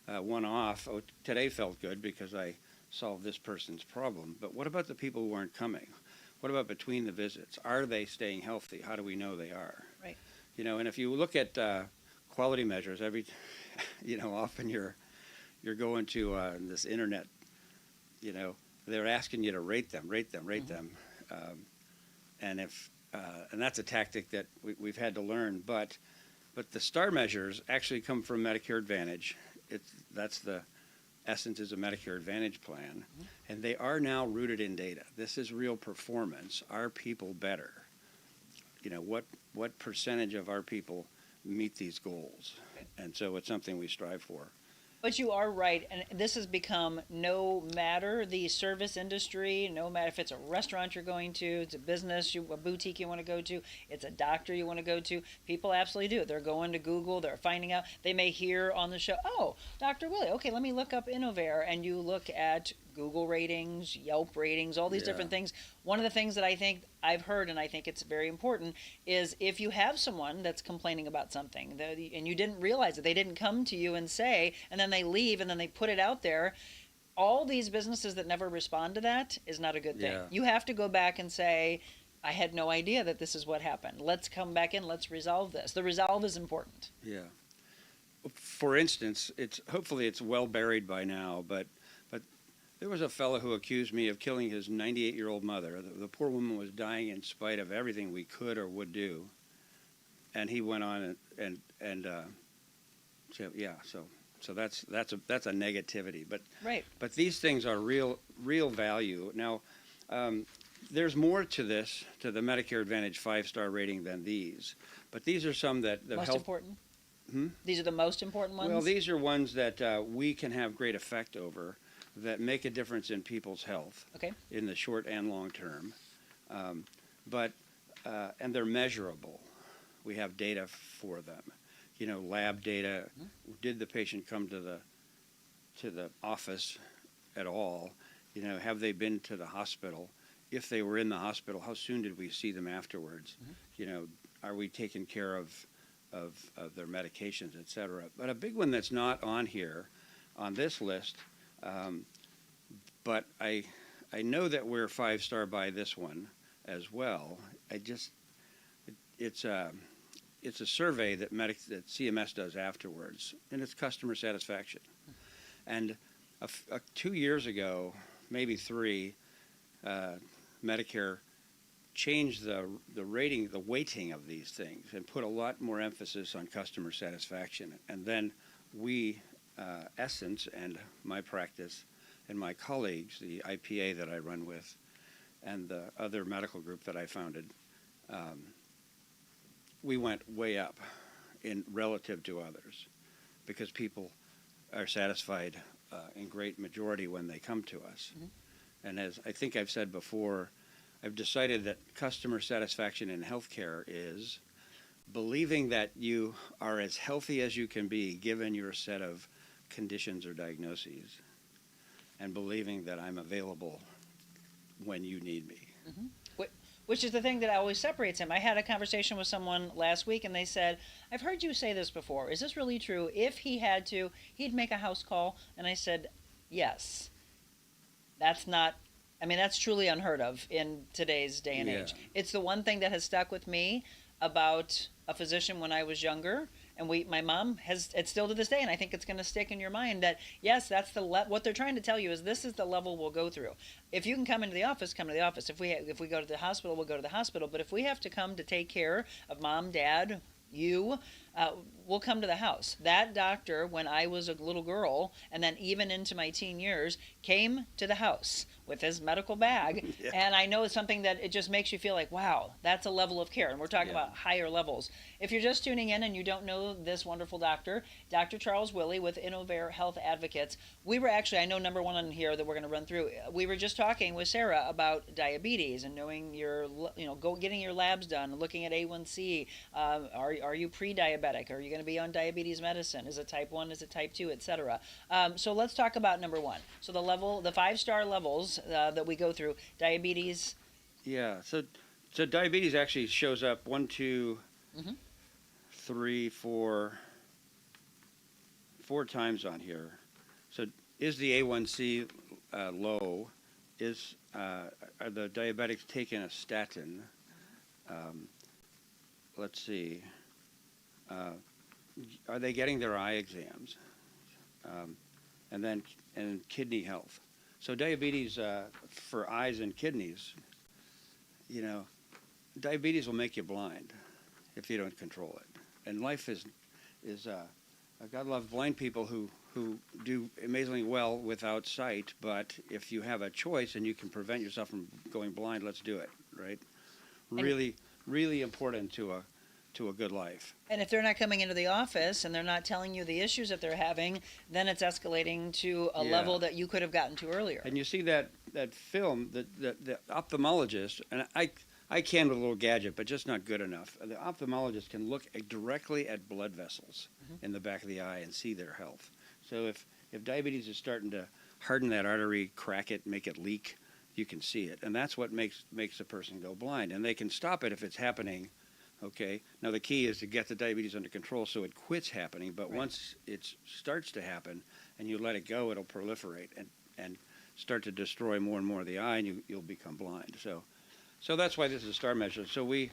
one off. Oh, today felt good because I solved this person's problem. But what about the people who aren't coming? What about between the visits? Are they staying healthy? How do we know they are? Right. And if you look at quality measures, often you're going to this internet, they're asking you to rate them. And that's a tactic that we've had to learn. But the STAR measures actually come from Medicare Advantage. That's the essence is a Medicare Advantage plan, and they are now rooted in data. This is real performance. Are people better? What percentage of our people meet these goals? And so it's something we strive for. But you are right, and this has become, no matter the service industry, no matter if it's a restaurant you're going to, it's a business, a boutique you want to go to, it's a doctor you want to go to, people absolutely do. They're going to Google, they're finding out, they may hear on the show, oh, Dr. Willey, okay, let me look up Innovare, and you look at Google ratings, Yelp ratings, all these different things. One of the things that I think I've heard, and I think it's very important, is if you have someone that's complaining about something and you didn't realize it, they didn't come to you and say, and then they leave and then they put it out there, all these businesses that never respond to that is not a good thing. You have to go back and say, I had no idea that this is what happened. Let's come back in, let's resolve this. The resolve is important. Yeah. For instance, hopefully it's well buried by now, but there was a fellow who accused me of killing his 98-year-old mother. The poor woman was dying in spite of everything we could or would do. And he went on so that's a negativity. But these things are real value. Now, there's more to this, to the Medicare Advantage 5-star rating than these. But these are some that the most important? These are the most important ones? Well, these are ones that we can have great effect over, that make a difference in people's health in the short and long term. And they're measurable. We have data for them. Lab data. Did the patient come to the office at all? Have they been to the hospital? If they were in the hospital, how soon did we see them afterwards? Are we taking care of their medications, et cetera? But a big one that's not on here, on this list, but I know that we're 5-star by this one as well. It's a survey that CMS does afterwards, and it's customer satisfaction. And 2 years ago, maybe 3, Medicare changed the rating, the weighting of these things, and put a lot more emphasis on customer satisfaction. And then we, Essence, and my practice, and my colleagues, the IPA that I run with, and the other medical group that I founded, we went way up in relative to others, because people are satisfied in great majority when they come to us. And as I think I've said before, I've decided that customer satisfaction in healthcare is believing that you are as healthy as you can be given your set of conditions or diagnoses, and believing that I'm available when you need me. Which is the thing that always separates him. I had a conversation with someone last week, and they said, I've heard you say this before. Is this really true? If he had to, he'd make a house call. And I said, yes. That's truly unheard of in today's day and age. It's the one thing that has stuck with me about a physician when I was younger. And my mom it's still to this day, and I think it's going to stick in your mind that, yes, that's what they're trying to tell you is this is the level we'll go through. If you can come into the office, come to the office. If we go to the hospital, we'll go to the hospital. But if we have to come to take care of mom, dad, you, we'll come to the house. That doctor, when I was a little girl, and then even into my teen years, came to the house with his medical bag. And I know it's something that it just makes you feel like, wow, that's a level of care. And we're talking about higher levels. If you're just tuning in and you don't know this wonderful doctor, Dr. Charles Willey with Innovare Health Advocates, we were actually, I know number one on here that we're going to run through, we were just talking with Sara about diabetes and knowing getting your labs done, looking at A1C. Are you pre-diabetic? Are you going to be on diabetes medicine? Is it type 1? Is it type 2, etc.? So let's talk about number one. So the 5-star levels that we go through, diabetes. Yeah, so diabetes actually shows up 1, 2, 3, 4, 4 times on here. So is the A1C low? Are the diabetics taking a statin? Let's see. Are they getting their eye exams? And kidney health. So diabetes for eyes and kidneys, diabetes will make you blind if you don't control it. And life is God loves blind people who do amazingly well without sight, but if you have a choice and you can prevent yourself from going blind, let's do it, right? Really, really important to a good life. And if they're not coming into the office and they're not telling you the issues that they're having, then it's escalating to a level that you could have gotten to earlier. And you see that film, the ophthalmologist, and I can with a little gadget, but just not good enough. The ophthalmologist can look directly at blood vessels in the back of the eye and see their health. So if diabetes is starting to harden that artery, crack it, make it leak, you can see it. And that's what makes a person go blind. And they can stop it if it's happening. Okay. Now the key is to get the diabetes under control so it quits happening. But once it starts to happen and you let it go, it'll proliferate and start to destroy more and more of the eye, and you'll become blind. So that's why this is a STAR measure. So we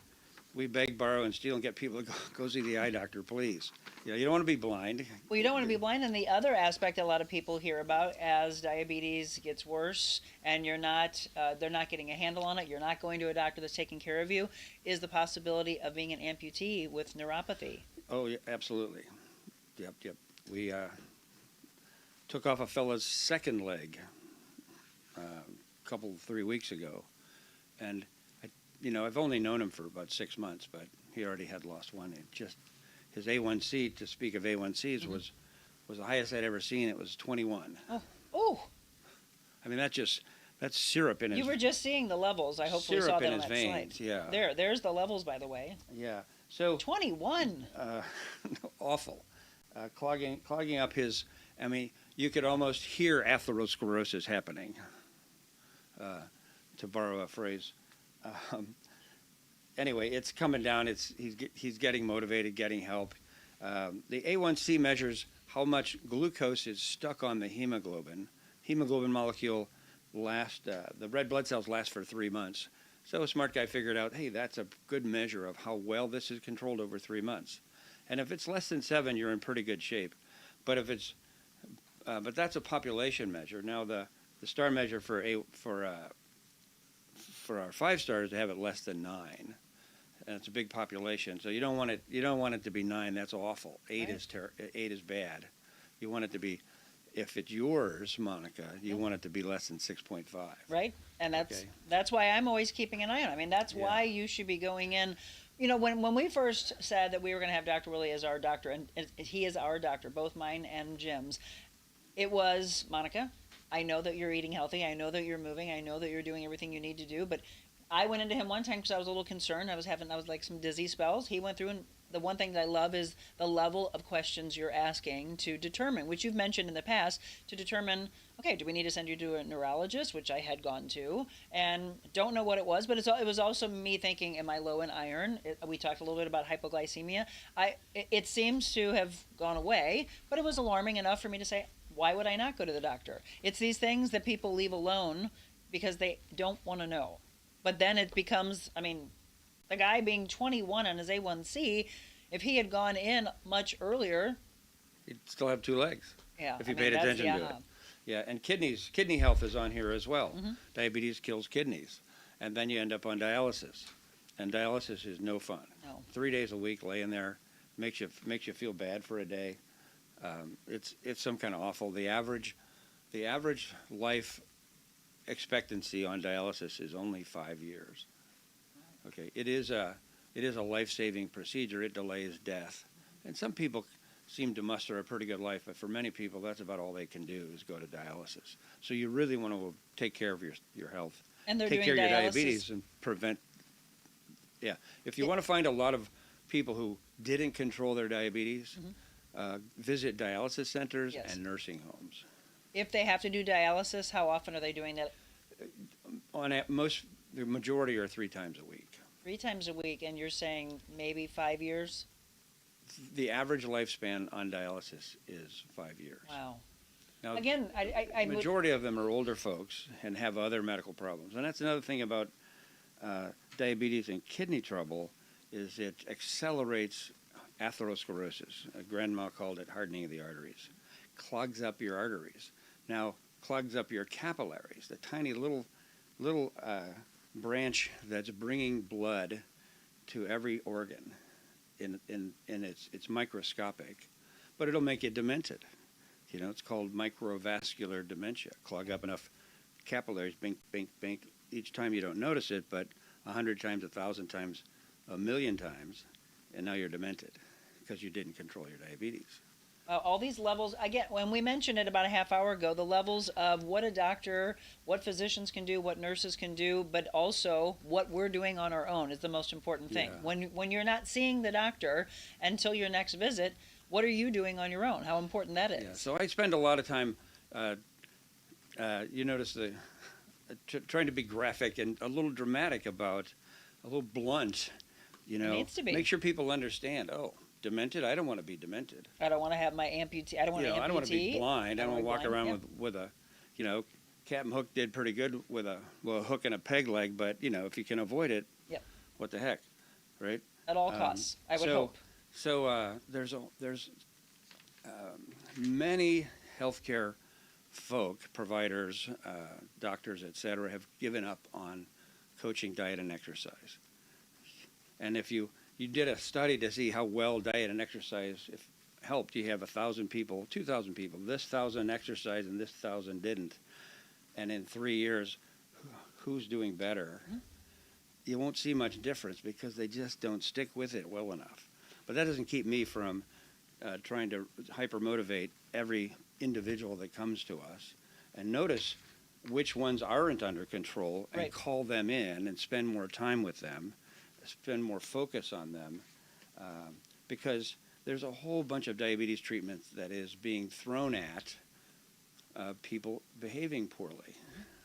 beg, borrow, and steal and get people to go see the eye doctor, please. You don't want to be blind. Well, you don't want to be blind. And the other aspect a lot of people hear about as diabetes gets worse and they're not getting a handle on it, you're not going to a doctor that's taking care of you, is the possibility of being an amputee with neuropathy. Oh, yeah, absolutely. Yep. We took off a fella's second leg a 3 weeks ago. And I've only known him for about 6 months, but he already had lost one. His A1C, to speak of A1Cs, was the highest I'd ever seen. It was 21. Oh. I mean, that's syrup in his. You were just seeing the levels. I hopefully saw that on that veins, slide. Yeah. There's the levels, by the way. Yeah. So 21. Awful. Clogging up his. I mean, you could almost hear atherosclerosis happening. To borrow a phrase. Anyway, it's coming down. He's getting motivated, getting help. The A1C measures how much glucose is stuck on the hemoglobin. Hemoglobin molecule the red blood cells last for 3 months. So a smart guy figured out, hey, that's a good measure of how well this is controlled over 3 months. And if it's less than 7, you're in pretty good shape. But if it's but that's a population measure. Now the STAR measure for our 5 stars to have it less than 9, and it's a big population. So you don't want it to be 9. That's awful. 8 is bad. You want it to be, if it's yours, Monica, you want it to be less than 6.5. Right, and that's why I'm always keeping an eye on it. I mean, that's why you should be going in. When we first said that we were going to have Dr. Willey as our doctor, and he is our doctor, both mine and Jim's, it was, Monica, I know that you're eating healthy. I know that you're moving. I know that you're doing everything you need to do. But I went into him one time because I was a little concerned. I was like some dizzy spells. He went through, and the one thing that I love is the level of questions you're asking to determine, which you've mentioned in the past, to determine, okay, do we need to send you to a neurologist, which I had gone to, and don't know what it was. But it was also me thinking, am I low in iron? We talked a little bit about hypoglycemia. It seems to have gone away, but it was alarming enough for me to say, why would I not go to the doctor? It's these things that people leave alone because they don't want to know. But then it becomes, the guy being 21 on his A1C, if he had gone in much earlier, he'd still have 2 legs. Yeah, if he paid attention to it. Yeah, and kidney health is on here as well. Mm-hmm. Diabetes kills kidneys, and then you end up on dialysis, and dialysis is no fun. No. 3 days a week laying there makes you feel bad for a day. It's some kind of awful. The average life expectancy on dialysis is only 5 years. Okay, it is a life-saving procedure. It delays death, and some people seem to muster a pretty good life, but for many people, that's about all they can do is go to dialysis. So you really want to take care of your health, and take care of your diabetes, and prevent. Yeah, if you want to find a lot of people who didn't control their diabetes. Mm-hmm. Visit dialysis centers and nursing homes. If they have to do dialysis, how often are they doing that? The majority are 3 times a week. 3 times a week, and you're saying maybe 5 years? the average lifespan on dialysis is 5 years. Wow. Now, Again, I the majority of them are older folks and have other medical problems. And that's another thing about diabetes and kidney trouble is it accelerates atherosclerosis. Grandma called it hardening of the arteries. Clogs up your arteries. Now, clogs up your capillaries, the tiny little branch that's bringing blood to every organ. And it's microscopic, but it'll make you demented. You know, it's called microvascular dementia. Clog up enough capillaries, bink, bink, bink. Each time you don't notice it, but 100 times, 1,000 times, 1,000,000 times, and now you're demented because you didn't control your diabetes. All these levels, again, when we mentioned it about a half hour ago, the levels of what a doctor, what physicians can do, what nurses can do, but also what we're doing on our own is the most important thing. Yeah. When you're not seeing the doctor until your next visit, what are you doing on your own? How important that is. Yeah, so I spend a lot of time, you notice trying to be graphic and a little dramatic about, a little blunt, you know. It needs to be. Make sure people understand, oh, demented? I don't want to be demented. I don't want to have my amputee. I don't want to I don't want to be blind. I don't want to walk blind. around Yep. with a, you know, Captain Hook did pretty good with a hook and a peg leg, but, you know, if you can avoid it, Yep. what the heck, right? At all costs, I would so, hope. So there's many healthcare folk, providers, doctors, et cetera, have given up on coaching diet and exercise. And if you did a study to see how well diet and exercise helped, you have 1,000 people, 2,000 people, this 1,000 exercised and this 1,000 didn't. And in 3 years, who's doing better? Mm-hmm. You won't see much difference because they just don't stick with it well enough. But that doesn't keep me from trying to hyper-motivate every individual that comes to us and notice which ones aren't under control and call them in and spend more time with them, spend more focus on them, because there's a whole bunch of diabetes treatments that is being thrown at people behaving poorly.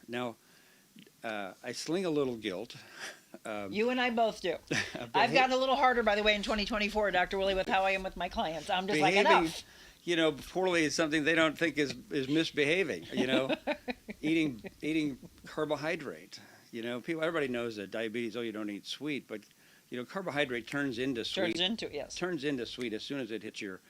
Now, I sling a little guilt. You and I both do. I've gotten a little harder, by the way, in 2024, Dr. Willey, with how I am with my clients. I'm just like, enough. You know, poorly is something they don't think is misbehaving. You know, eating carbohydrate. You know, everybody knows that diabetes. Oh, you don't eat sweet, but you know, carbohydrate turns into sweet. Turns into sweet as soon as it hits your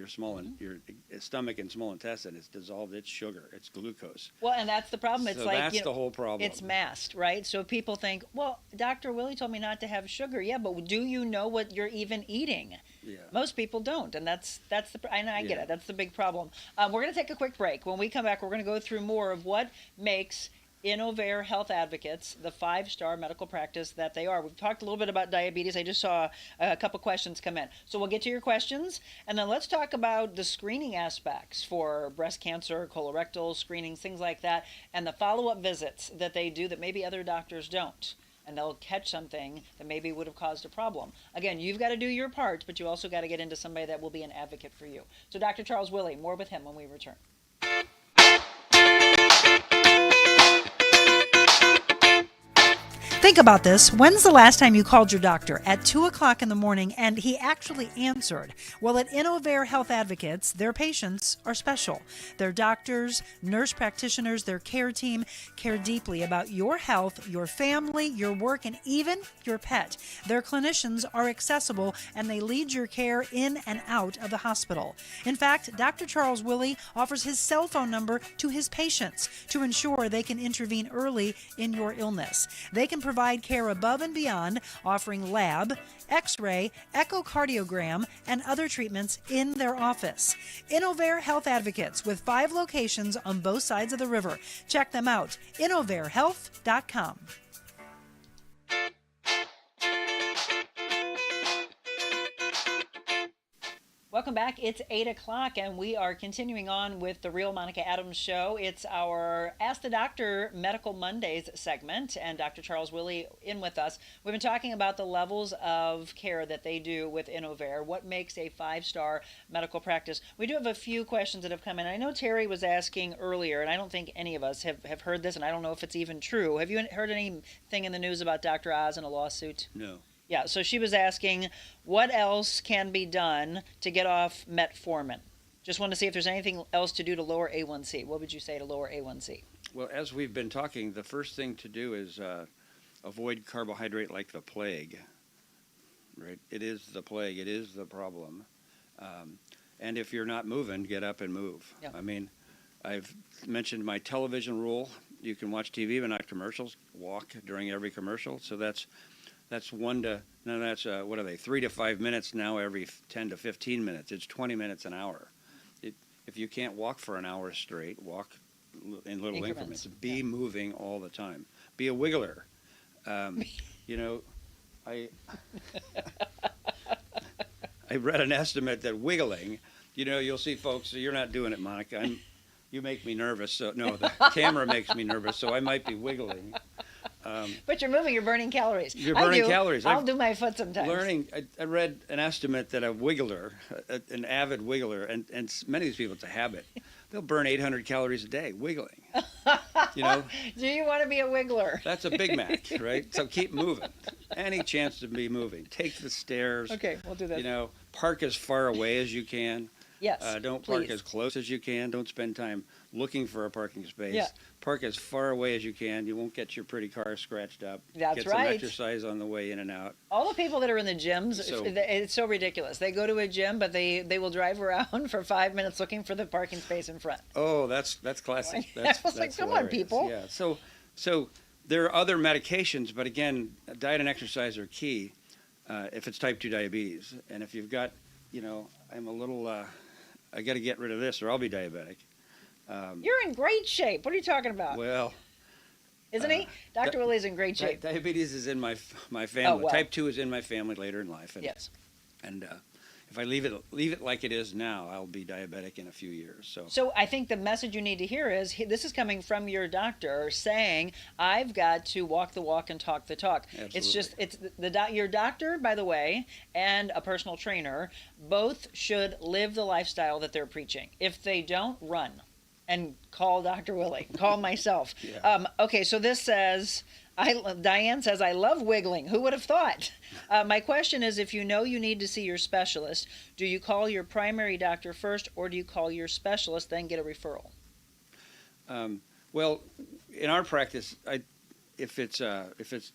small your stomach and small intestine. It's dissolved. It's sugar. It's glucose. Well, and that's the problem. It's so like that's the whole problem. It's masked, right? So people think, well, Dr. Willey told me not to have sugar. Yeah, but do you know what you're even eating? Yeah. Most people don't, and that's and I get it. That's the big problem. We're going to take a quick break. When we come back, we're going to go through more of what makes Innovair Health Advocates the 5-star medical practice that they are. We've talked a little bit about diabetes. I just saw a couple questions come in. So we'll get to your questions, and then let's talk about the screening aspects for breast cancer, colorectal screenings, things like that, and the follow-up visits that they do that maybe other doctors don't. And they'll catch something that maybe would have caused a problem. Again, you've got to do your part, but you also got to get into somebody that will be an advocate for you. So Dr. Charles Willey, more with him when we return. Think about this. When's the last time you called your doctor at 2 o'clock in the morning and he actually answered? Well, at Innovair Health Advocates, their patients are special. Their doctors, nurse practitioners, their care team care deeply about your health, your family, your work, and even your pet. Their clinicians are accessible and they lead your care in and out of the hospital. In fact, Dr. Charles Willey offers his cell phone number to his patients to ensure they can intervene early in your illness. They can provide care above and beyond, offering lab, x-ray, echocardiogram, and other treatments in their office. Innovair Health Advocates with 5 locations on both sides of the river. Check them out, innovairhealth.com. Welcome back. It's 8 o'clock, and we are continuing on with the Real Monica Adams Show. It's our Ask the Doctor Medical Mondays segment, and Dr. Charles Willey in with us. We've been talking about the levels of care that they do with Innovair, what makes a 5-star medical practice. We do have a few questions that have come in. I know Terry was asking earlier, and I don't think any of us have heard this, and I don't know if it's even true. Have you heard anything in the news about Dr. Oz and a lawsuit? No. Yeah, so she was asking what else can be done to get off metformin. Just want to see if there's anything else to do to lower A1C. What would you say to lower A1C? Well, as we've been talking, the first thing to do is avoid carbohydrate like the plague. Right? It is the plague. It is the problem. And if you're not moving, get up and move. Yeah. I mean, I've mentioned my television rule. You can watch TV but not commercials. Walk during every commercial. So that's 3 to 5 minutes now every 10 to 15 minutes. It's 20 minutes an hour. If you can't walk for an hour straight, walk in little increments. Be moving all the time. Be a wiggler. I read an estimate that wiggling, you'll see folks, you're not doing it, Monica. You make me nervous. So no, the camera makes me nervous, so I might be wiggling. But you're moving, you're burning calories. You're burning calories. I'll do my foot sometimes. I read an estimate that a wiggler, an avid wiggler, and many of these people, it's a habit, they'll burn 800 calories a day wiggling. Do you want to be a wiggler? That's a Big Mac, right? So keep moving. Any chance to be moving. Take the stairs. Okay, we'll do that. Park as far away as you can. Yes, don't please. park as close as you can. Don't spend time looking for a parking space. Yeah. Park as far away as you can. You won't get your pretty car scratched up. That's Get some right. exercise on the way in and out. All the people that are in the gyms, it's so ridiculous. They go to a gym, but they will drive around for 5 minutes looking for the parking space in front. Oh, that's classic. I was like, come on, people. Yeah. So there are other medications, but again, diet and exercise are key if it's type 2 diabetes. And if you've got, I'm a little, I got to get rid of this or I'll be diabetic. You're in great shape. What are you talking about? Well, isn't he? Dr. Willey's in great shape. Diabetes is in my family. Oh, well. Type 2 is in my family later in life. And, yes. And if I leave it like it is now, I'll be diabetic in a few years. So I think the message you need to hear is this is coming from your doctor saying, I've got to walk the walk and talk the talk. Absolutely. Your doctor, by the way, and a personal trainer both should live the lifestyle that they're preaching. If they don't, run and call Dr. Willey, call myself. Yeah. Okay, so this says, Diane says, I love wiggling. Who would have thought? My question is, if you know you need to see your specialist, do you call your primary doctor first or do you call your specialist, then get a referral? Well, in our practice, if it's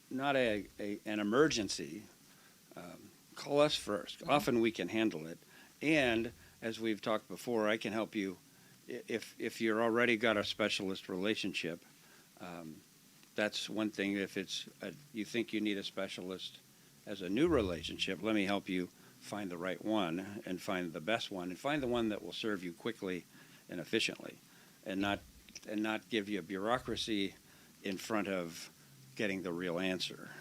not an emergency, call us first. Mm-hmm. Often we can handle it. And as we've talked before, I can help you if you're already got a specialist relationship. That's one thing. If you think you need a specialist as a new relationship, let me help you find the right one and find the best one and find the one that will serve you quickly and efficiently and not give you a bureaucracy in front of getting the real answer.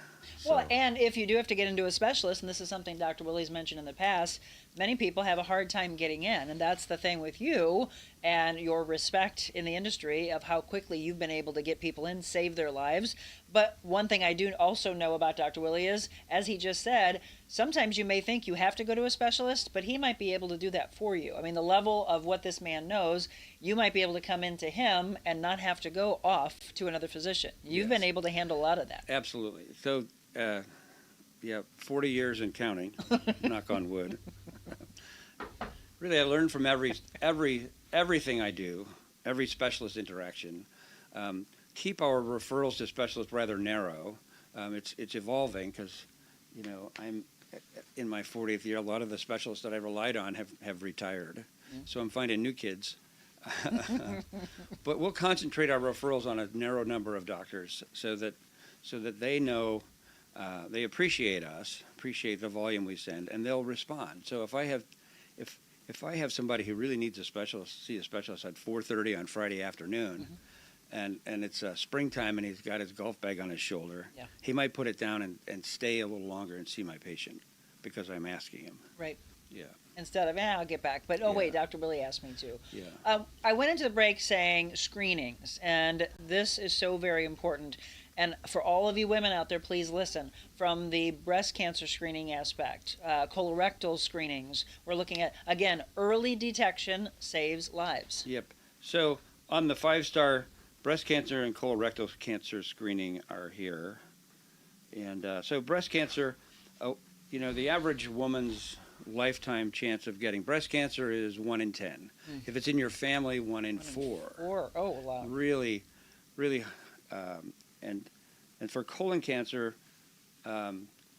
Well, and if you do have to get into a specialist, and this is something Dr. Willey's mentioned in the past, many people have a hard time getting in. And that's the thing with you and your respect in the industry of how quickly you've been able to get people in, save their lives. But one thing I do also know about Dr. Willey is, as he just said, sometimes you may think you have to go to a specialist, but he might be able to do that for you. I mean, the level of what this man knows, you might be able to come into him and not have to go off to another physician. You've been able to handle a lot of that. Absolutely. So, 40 years and counting, knock on wood. Really, I learned from everything I do, every specialist interaction. Keep our referrals to specialists rather narrow. It's evolving because, I'm in my 40th year. A lot of the specialists that I relied on have retired, so I'm finding new kids. But we'll concentrate our referrals on a narrow number of doctors so that they know. They appreciate us, appreciate the volume we send, and they'll respond. So if I have somebody who really needs see a specialist at 4:30 on Friday afternoon, and it's springtime and he's got his golf bag on his shoulder, he might put it down and stay a little longer and see my patient because I'm asking him. Right. Yeah. Instead of, I'll get back. But, wait, Dr. Willey asked me to. Yeah. I went into the break saying screenings, and this is so very important. And for all of you women out there, please listen. From the breast cancer screening aspect, colorectal screenings, we're looking at, again, early detection saves lives. Yep. So on the 5-star, breast cancer and colorectal cancer screening are here. And so breast cancer, the average woman's lifetime chance of getting breast cancer is 1 in 10. If it's in your family, 1 in 4. 4. Oh, wow. Really, and for colon cancer,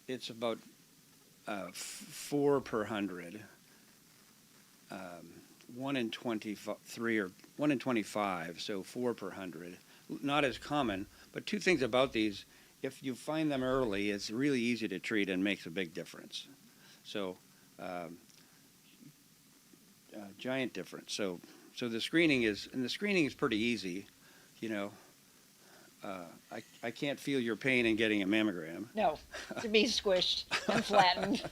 it's about 4 per 100. 1 in 23 or 1 in 25, so 4 per 100. Not as common, but two things about these. If you find them early, it's really easy to treat and makes a big difference. So, giant difference. So the screening is pretty easy. I can't feel your pain in getting a mammogram. No, to be squished and flattened.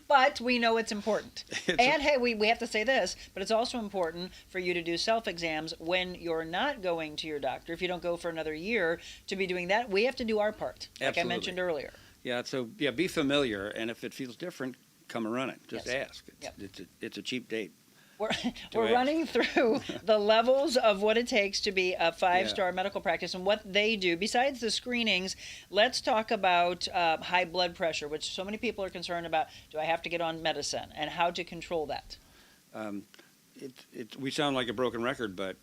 But we know it's important. And hey, we have to say this, but it's also important for you to do self-exams when you're not going to your doctor. If you don't go for another year, to be doing that, we have to do our part, like Absolutely. I mentioned earlier. Yeah, so be familiar, and if it feels different, come and run it. Just ask. It's a cheap date. We're running through the levels of what it takes to be a 5-star medical practice and what they do. Besides the screenings, let's talk about high blood pressure, which so many people are concerned about. Do I have to get on medicine, and how to control that? We sound like a broken record, but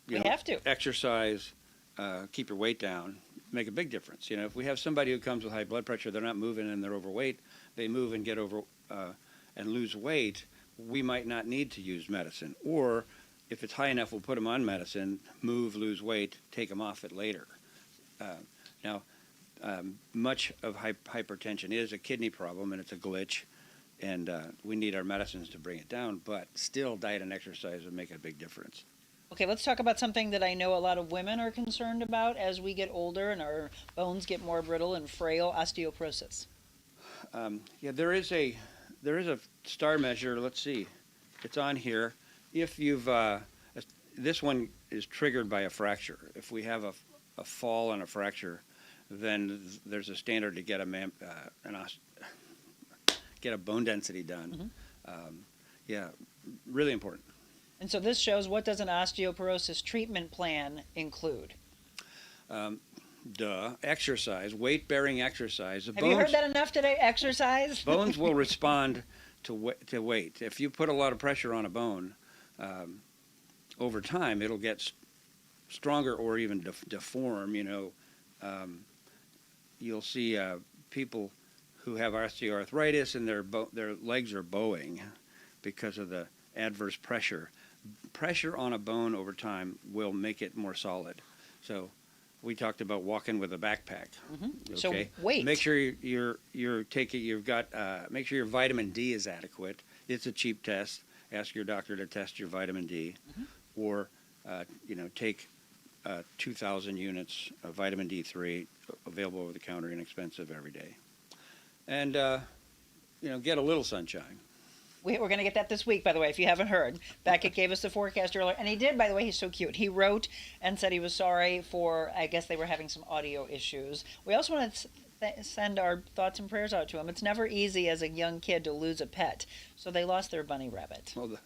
we have to exercise, keep your weight down, make a big difference. If we have somebody who comes with high blood pressure, they're not moving and they're overweight, they move and get over and lose weight, we might not need to use medicine. Or if it's high enough, we'll put them on medicine, move, lose weight, take them off it later. Now, much of hypertension is a kidney problem, and it's a glitch, and we need our medicines to bring it down, but still diet and exercise would make a big difference. Okay, let's talk about something that I know a lot of women are concerned about as we get older and our bones get more brittle and frail, osteoporosis. There is a star measure. Let's see, it's on here. If you've this one is triggered by a fracture. If we have a fall and a fracture, then there's a standard to get a bone density done. Really important. And so this shows, what does an osteoporosis treatment plan include? Exercise, weight-bearing exercise. Have you heard that enough today? Exercise? Bones will respond to weight. If you put a lot of pressure on a bone, over time it'll get stronger or even deform. You'll see people who have osteoarthritis and their legs are bowing because of the adverse pressure. Pressure on a bone over time will make it more solid. So we talked about walking with a backpack. Okay? So weight. Make sure you're taking. Make sure your vitamin D is adequate. It's a cheap test. Ask your doctor to test your vitamin D, or take 2,000 units of vitamin D3 available over the counter, inexpensive every day, and get a little sunshine. We're going to get that this week, by the way, if you haven't heard. Beckett gave us the forecast earlier, and he did, by the way. He's so cute. He wrote and said he was sorry for, I guess they were having some audio issues. We also want to send our thoughts and prayers out to him. It's never easy as a young kid to lose a pet, so they lost their bunny rabbit. Well, the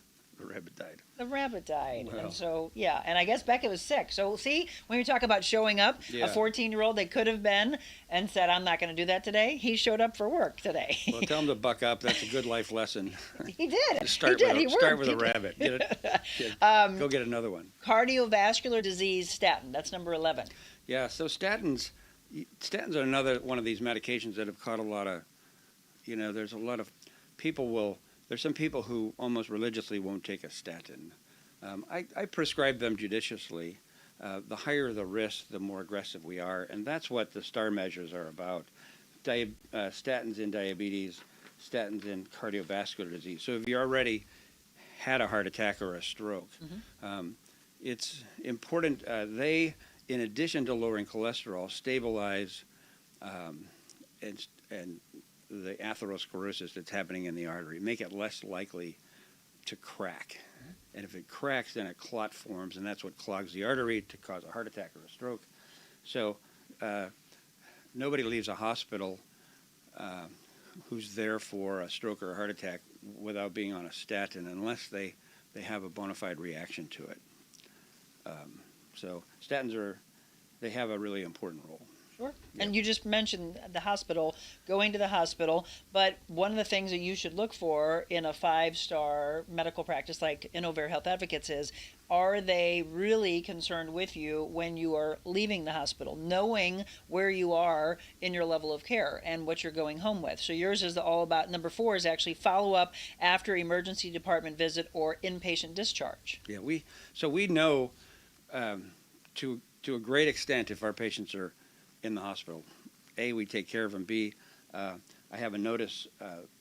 rabbit died. The rabbit died. Well. And so, and I guess Beckett was sick. So, see, when you talk about showing up, a 14-year-old that could have been and said, I'm not going to do that today, he showed up for work today. Well, tell him to buck up. That's a good life lesson. He did. Start with a rabbit. Get it? Go get another one. Cardiovascular disease statin. That's number 11. Yeah, so statins are another one of these medications that have caught a lot of, there's a lot of people there's some people who almost religiously won't take a statin. I prescribe them judiciously. The higher the risk, the more aggressive we are, and that's what the STAR measures are about. Statins in diabetes, statins in cardiovascular disease. So if you already had a heart attack or a stroke, it's important. They, in addition to lowering cholesterol, stabilize and the atherosclerosis that's happening in the artery, make it less likely to crack. And if it cracks, then a clot forms, and that's what clogs the artery to cause a heart attack or a stroke. So nobody leaves a hospital who's there for a stroke or a heart attack without being on a statin unless they have a bona fide reaction to it. So statins they have a really important role. Sure. And you just mentioned the hospital, going to the hospital, but one of the things that you should look for in a 5-star medical practice like Innovair Health Advocates is, are they really concerned with you when you are leaving the hospital, knowing where you are in your level of care and what you're going home with? So yours is all about, number 4 is actually follow up after emergency department visit or inpatient discharge. Yeah, we know to a great extent if our patients are in the hospital. A, we take care of them. B, I have a notice,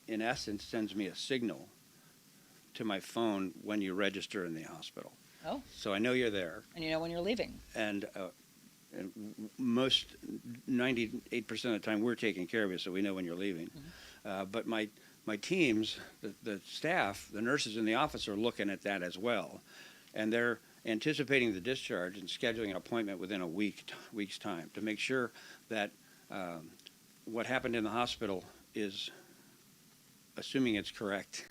in essence, sends me a signal to my phone when you register in the hospital. Oh. So I know you're there. And you know when you're leaving. And most 98% of the time we're taking care of you, so we know when you're leaving. But my teams, the staff, the nurses in the office are looking at that as well, and they're anticipating the discharge and scheduling an appointment within a week's time to make sure that what happened in the hospital is, assuming it's correct,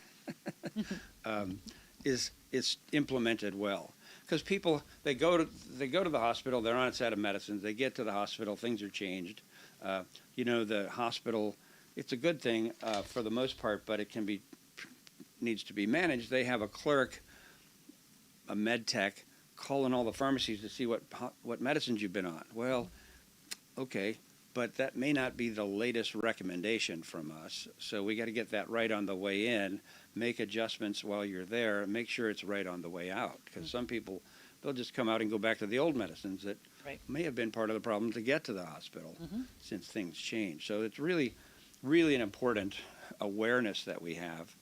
is implemented well. Because people, they go to the hospital, they're on a set of medicines, they get to the hospital, things are changed. The hospital, it's a good thing for the most part, but it needs to be managed. They have a clerk, a med tech, calling all the pharmacies to see what medicines you've been on. Well, okay, but that may not be the latest recommendation from us. So we got to get that right on the way in, make adjustments while you're there, and make sure it's right on the way out. Because some people, they'll just come out and go back to the old medicines that may have been part of the problem to get to the hospital since things change. So it's really, really an important awareness that we have.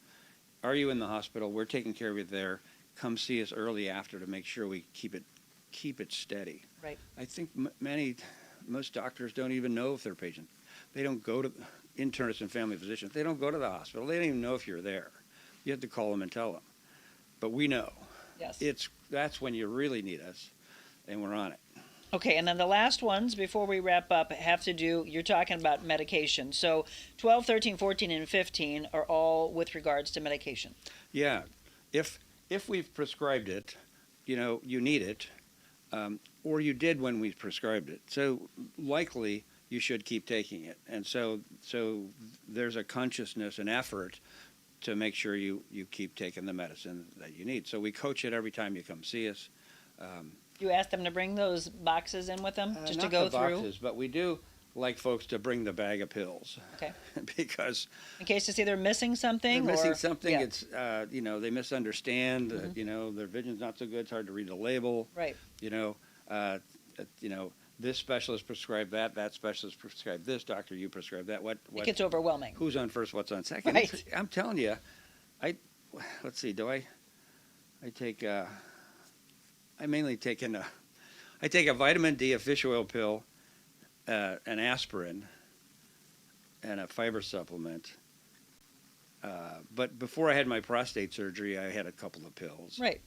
Are you in the hospital? We're taking care of you there. Come see us early after to make sure we keep it steady. Right. I think most doctors don't even know if they're patients. They don't go to internists and family physicians. They don't go to the hospital. They don't even know if you're there. You have to call them and tell them. But we know. Yes. That's when you really need us, and we're on it. Okay, and then the last ones before we wrap up have to do, you're talking about medication. So 12, 13, 14, and 15 are all with regards to medication. Yeah. If we've prescribed it, you need it, or you did when we prescribed it. So likely you should keep taking it. And so there's a consciousness and effort to make sure you keep taking the medicine that you need. So we coach it every time you come see us. You ask them to bring those boxes in with them just to not go the through? boxes, but we do like folks to bring the bag of pills. Okay. Because in case to see they're missing something? They're missing or, something. Yeah. It's, they misunderstand. Their vision's not so good. It's hard to read the label. Right. This specialist prescribed that. That specialist prescribed this. Doctor, you prescribed that. What? It gets overwhelming. Who's on first? What's on second? Right. I'm telling you, let's see. I take a vitamin D, a fish oil pill, an aspirin, and a fiber supplement. But before I had my prostate surgery, I had a couple of pills. Right.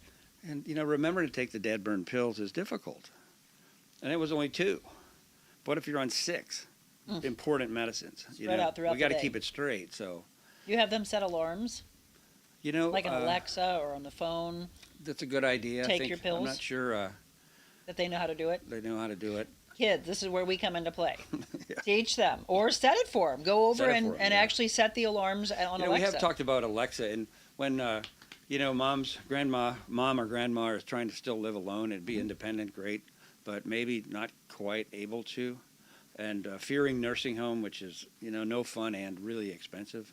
And, remembering to take the dead burn pills is difficult. And it was only 2. What if you're on 6 important medicines? Spread out throughout we got the to day. keep it straight. So, You have them set alarms? Like an Alexa or on the phone? That's a good idea. Take your pills? I'm not sure. That they know how to do it? They know how to do it. Kids, this is where we come into play. Teach them. Or set it for them. Go over and actually set the alarms on Alexa. We have talked about Alexa, and when, mom or grandma is trying to still live alone and be independent, great, but maybe not quite able to, and fearing nursing home, which is, no fun and really expensive.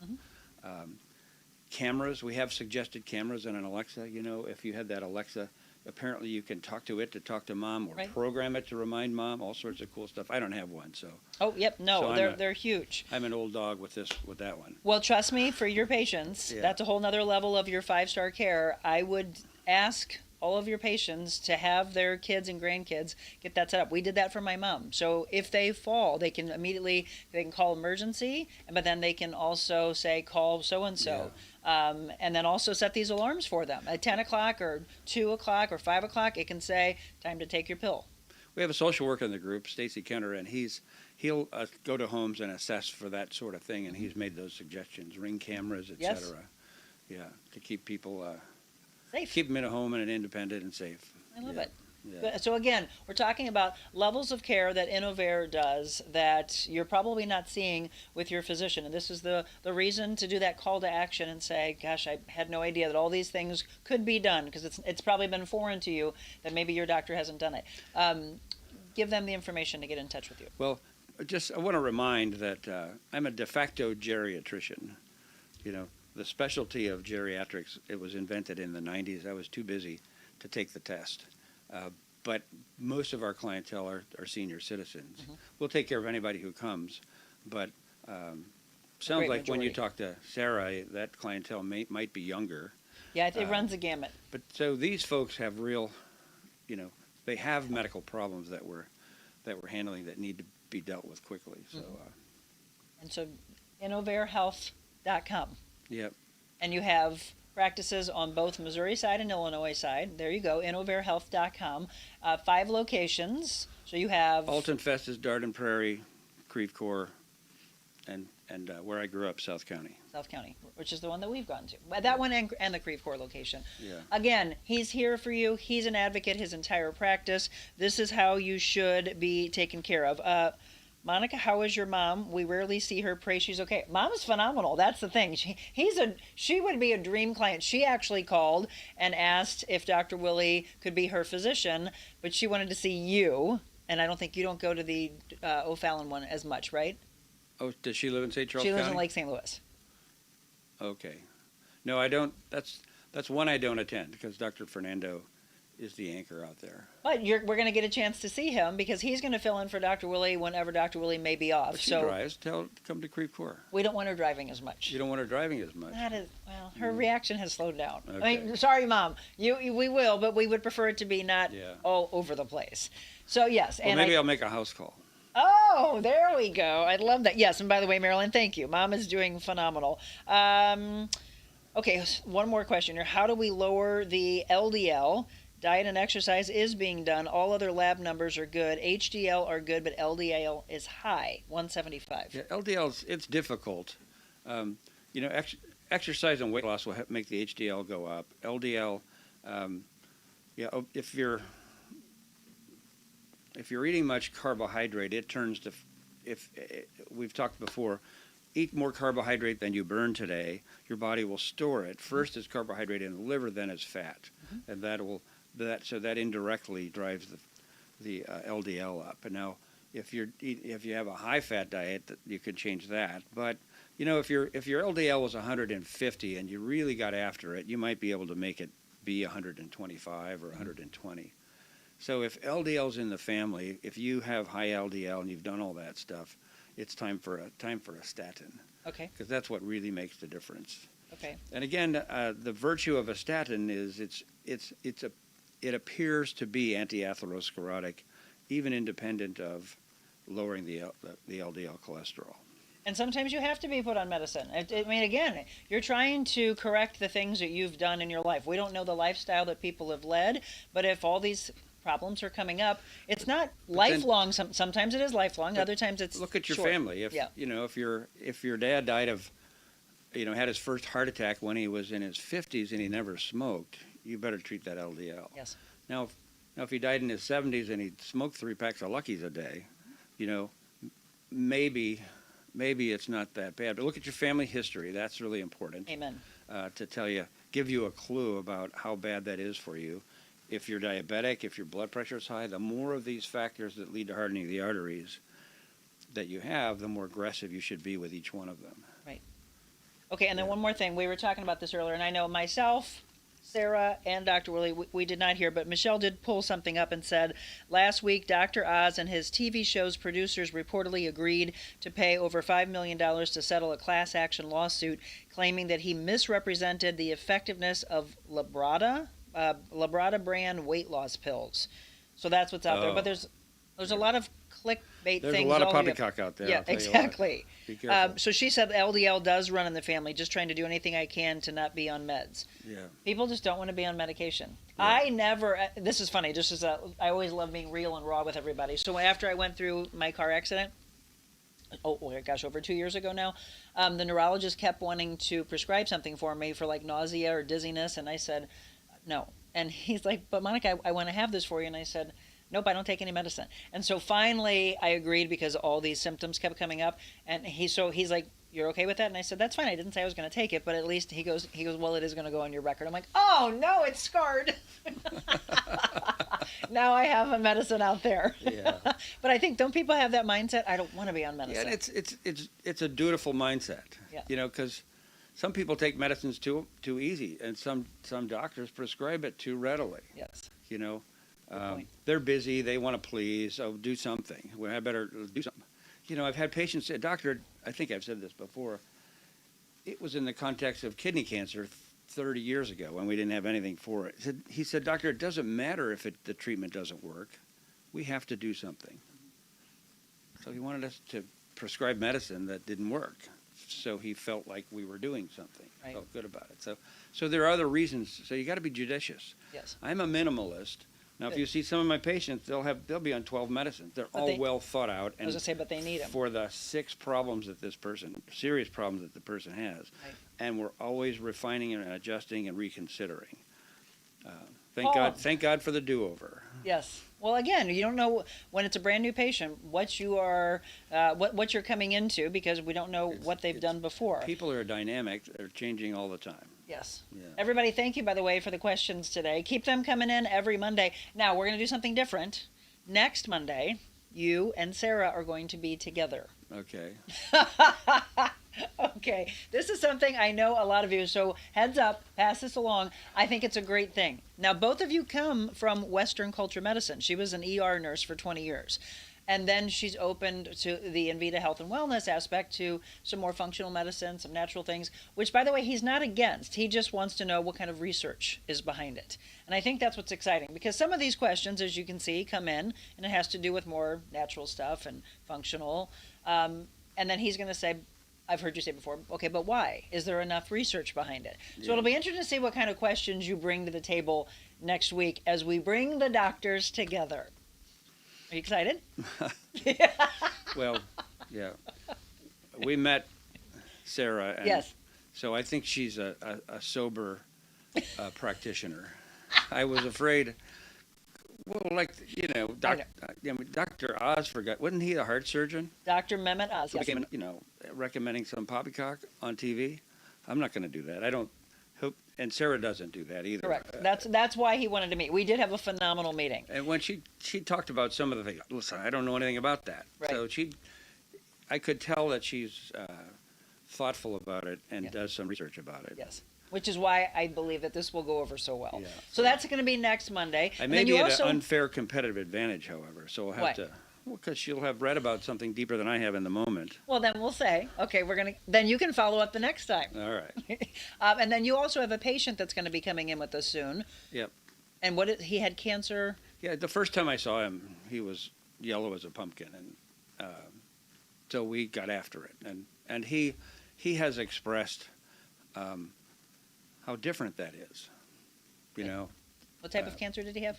Cameras, we have suggested cameras on an Alexa. If you had that Alexa, apparently you can talk to it to talk to mom, or program it to remind mom, all sorts of cool stuff. I don't have one, so. Oh, yep, no, So they're huge. I'm an old dog with that one. Well, trust me, for your patients, that's a whole nother level of your 5-star care. I would ask all of your patients to have their kids and grandkids get that set up. We did that for my mom. So if they fall, they can call emergency, but then they can also say, call so-and-so. And then also set these alarms for them. At 10 o'clock or 2 o'clock or 5 o'clock, it can say, time to take your pill. We have a social worker in the group, Stacy Kenner, and he'll go to homes and assess for that sort of thing, and he's made those suggestions, Ring cameras, et cetera. Yeah, to keep people safe. Keep them in a home and independent and safe. I love it. Yeah. So again, we're talking about levels of care that Innovair does that you're probably not seeing with your physician. And this is the reason to do that call to action and say, gosh, I had no idea that all these things could be done, because it's probably been foreign to you that maybe your doctor hasn't done it. Give them the information to get in touch with you. Well, I want to remind that I'm a de facto geriatrician. You know, the specialty of geriatrics, it was invented in the 90s. I was too busy to take the test. But most of our clientele are senior citizens. Mm-hmm. We'll take care of anybody who comes. But sounds like when you talk to Sarah, that clientele might be younger. Yeah, it runs a gamut. But so these folks have real, they have medical problems that we're handling that need to be dealt with quickly. So, And so, InnovairHealth.com. Yep. And you have practices on both Missouri side and Illinois side. There you go, InnovairHealth.com. 5 locations. So you have Alton Festus, Darden Prairie, Creve Coeur, and where I grew up, South County. South County, which is the one that we've gone to. That one and the Creve Coeur location. Yeah. Again, he's here for you. He's an advocate his entire practice. This is how you should be taken care of. Monica, how is your mom? We rarely see her. Pray she's okay. Mom is phenomenal. That's the thing. She would be a dream client. She actually called and asked if Dr. Willey could be her physician, but she wanted to see you. And I don't think you don't go to the O'Fallon one as much, right? Oh, does she live in St. Charles She lives County? in Lake St. Louis. Okay. No, I don't. That's one I don't attend because Dr. Fernando is the anchor out there. But we're going to get a chance to see him because he's going to fill in for Dr. Willey whenever Dr. Willey may be off. But she so drives. Come to Creve Coeur. We don't want her driving as much. You don't want her driving as much. That is, well, her reaction has slowed down. Okay. I mean, sorry, Mom. We will, but we would prefer it to be not all over the place. So, yes. Well, and maybe I'll make a house call. Oh, there we go. I love that. Yes, and by the way, Marilyn, thank you. Mom is doing phenomenal. Okay, one more question here. How do we lower the LDL? Diet and exercise is being done. All other lab numbers are good. HDL are good, but LDL is high, 175. Yeah, LDL, it's difficult. Exercise and weight loss will make the HDL go up. LDL, if you're eating much carbohydrate, it turns to, we've talked before, eat more carbohydrate than you burn today, your body will store it first as carbohydrate in the liver, then as fat, and that indirectly drives the LDL up. And now, if you have a high fat diet, you could change that. But if your LDL was 150 and you really got after it, you might be able to make it be 125 or 120. So if LDL's in the family, if you have high LDL and you've done all that stuff, it's time for a statin. Okay. Because that's what really makes the difference. Okay. And again, the virtue of a statin is it appears to be anti-atherosclerotic, even independent of lowering the LDL cholesterol. And sometimes you have to be put on medicine. I mean, again, you're trying to correct the things that you've done in your life. We don't know the lifestyle that people have led, but if all these problems are coming up, it's not lifelong. Sometimes it is lifelong. Other times it's look at your short. family. If your dad died of, had his first heart attack when he was in his 50s and he never smoked, you better treat that LDL. Yes. Now if he died in his 70s and he smoked 3 packs of Luckies a day, maybe it's not that bad. But look at your family history. That's really important. Amen. To give you a clue about how bad that is for you. If you're diabetic, if your blood pressure is high, the more of these factors that lead to hardening of the arteries that you have, the more aggressive you should be with each one of them. Right. Okay, and then one more thing. We were talking about this earlier, and I know myself, Sarah, and Dr. Willey, we did not hear, but Michelle did pull something up and said, last week, Dr. Oz and his TV show's producers reportedly agreed to pay over $5 million to settle a class action lawsuit claiming that he misrepresented the effectiveness of Labrada brand weight loss pills. So that's what's out there. But there's a lot of clickbait There's things. a lot of poppycock out there. Yeah, exactly. Be careful. So she said LDL does run in the family, just trying to do anything I can to not be on meds. Yeah. People just don't want to be on medication. Yeah. I never, this is funny, just as I always love being real and raw with everybody. So after I went through my car accident, over 2 years ago now, the neurologist kept wanting to prescribe something for me for like nausea or dizziness, and I said, no. And he's like, but Monica, I want to have this for you. And I said, nope, I don't take any medicine. And so finally I agreed because all these symptoms kept coming up. And he's like, you're okay with that? And I said, that's fine. I didn't say I was going to take it, but at least he goes, well, it is going to go on your record. I'm like, oh no, it's scarred. Now I have a medicine out there. Yeah. But I think, don't people have that mindset? I don't want to be on medicine. Yeah, it's a dutiful mindset. Yeah. You know, because some people take medicines too easy, and some doctors prescribe it too readily. Yes. You know, they're busy. They want to please. So do something. Well, I better do something. You know, I've had patients say, doctor, I think I've said this before. It was in the context of kidney cancer 30 years ago when we didn't have anything for it. He said, doctor, it doesn't matter if the treatment doesn't work. We have to do something. So he wanted us to prescribe medicine that didn't work. So he felt like we were doing something. Right. Felt good about it. So there are other reasons. So you got to be judicious. Yes. I'm a minimalist. Now, if you see some of my patients, they'll be on 12 medicines. They're all well thought out. I was going to say, but they need them. For the 6 problems that serious problems that the person has. Right. And we're always refining and adjusting and reconsidering. Thank God for the do-over. Yes. Well, again, you don't know when it's a brand new patient what you are, what you're coming into, because we don't know what they've done before. People are dynamic; they're changing all the time. Yes. Yeah. Everybody, thank you, by the way, for the questions today. Keep them coming in every Monday. Now we're going to do something different. Next Monday, you and Sara are going to be together. Okay. Okay. This is something I know a lot of you, so heads up, pass this along. I think it's a great thing. Now, both of you come from Western culture medicine. She was an ER nurse for 20 years. And then she's opened to the Invita health and wellness aspect to some more functional medicine, some natural things, which, by the way, he's not against. He just wants to know what kind of research is behind it. And I think that's what's exciting, because some of these questions, as you can see, come in, and it has to do with more natural stuff and functional. And then he's going to say, I've heard you say before, okay, but why? Is there enough research behind it? So it'll be interesting to see what kind of questions you bring to the table next week as we bring the doctors together. Are you excited? Well, yeah. We met Sara. And yes. So I think she's a sober practitioner. I was afraid. Well, like, you know, Dr. Oz forgot. Wasn't he a heart surgeon? Dr. Mehmet Oz, yes. Became, you know, recommending some poppycock on TV. I'm not going to do that. I don't hope, and Sara doesn't do that either. Correct. That's why he wanted to meet. We did have a phenomenal meeting. And when she talked about some of the things, listen, I don't know anything about that. Right. So I could tell that she's thoughtful about it and does some research about it. Yes. Which is why I believe that this will go over so well. Yeah. So that's going to be next Monday. I may be at an unfair competitive advantage, however, so we'll have to. Well, because she'll have read about something deeper than I have in the moment. Well, then we'll say, okay, then you can follow up the next time. All right. And then you also have a patient that's going to be coming in with us soon. Yep. And he had cancer? Yeah, the first time I saw him, he was yellow as a pumpkin, and so we got after it. And he has expressed how different that is, you know. What type of cancer did he have?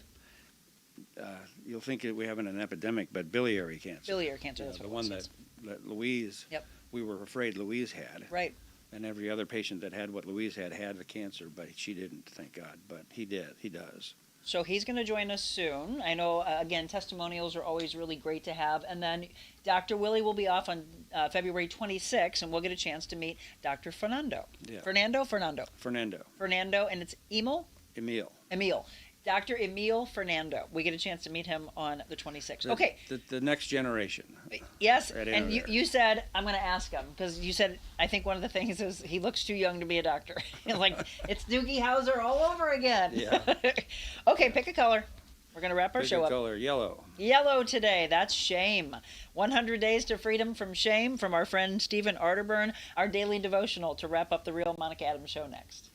You'll think that we're having an epidemic, but biliary cancer. Biliary cancer, that's the what it one was. that Louise, we were afraid Louise had. Right. And every other patient that had what Louise had the cancer, but she didn't, thank God. But he did, he does. So he's going to join us soon. I know, again, testimonials are always really great to have. And then Dr. Willey will be off on February 26th, and we'll get a chance to meet Dr. Fernando. Yeah. Fernando, and it's Emil. Dr. Emil Fernando. We get a chance to meet him on the 26th. Okay. The next generation. Yes, and you said, I'm going to ask him, because you said, I think one of the things is he looks too young to be a doctor. Like, it's Doogie Howser all over again. Yeah. Okay, pick a color. We're going to wrap our show up. Color, yellow. Yellow today. That's shame. 100 Days to Freedom from Shame from our friend Stephen Arterburn. Our daily devotional to wrap up the Real Monica Adams show next.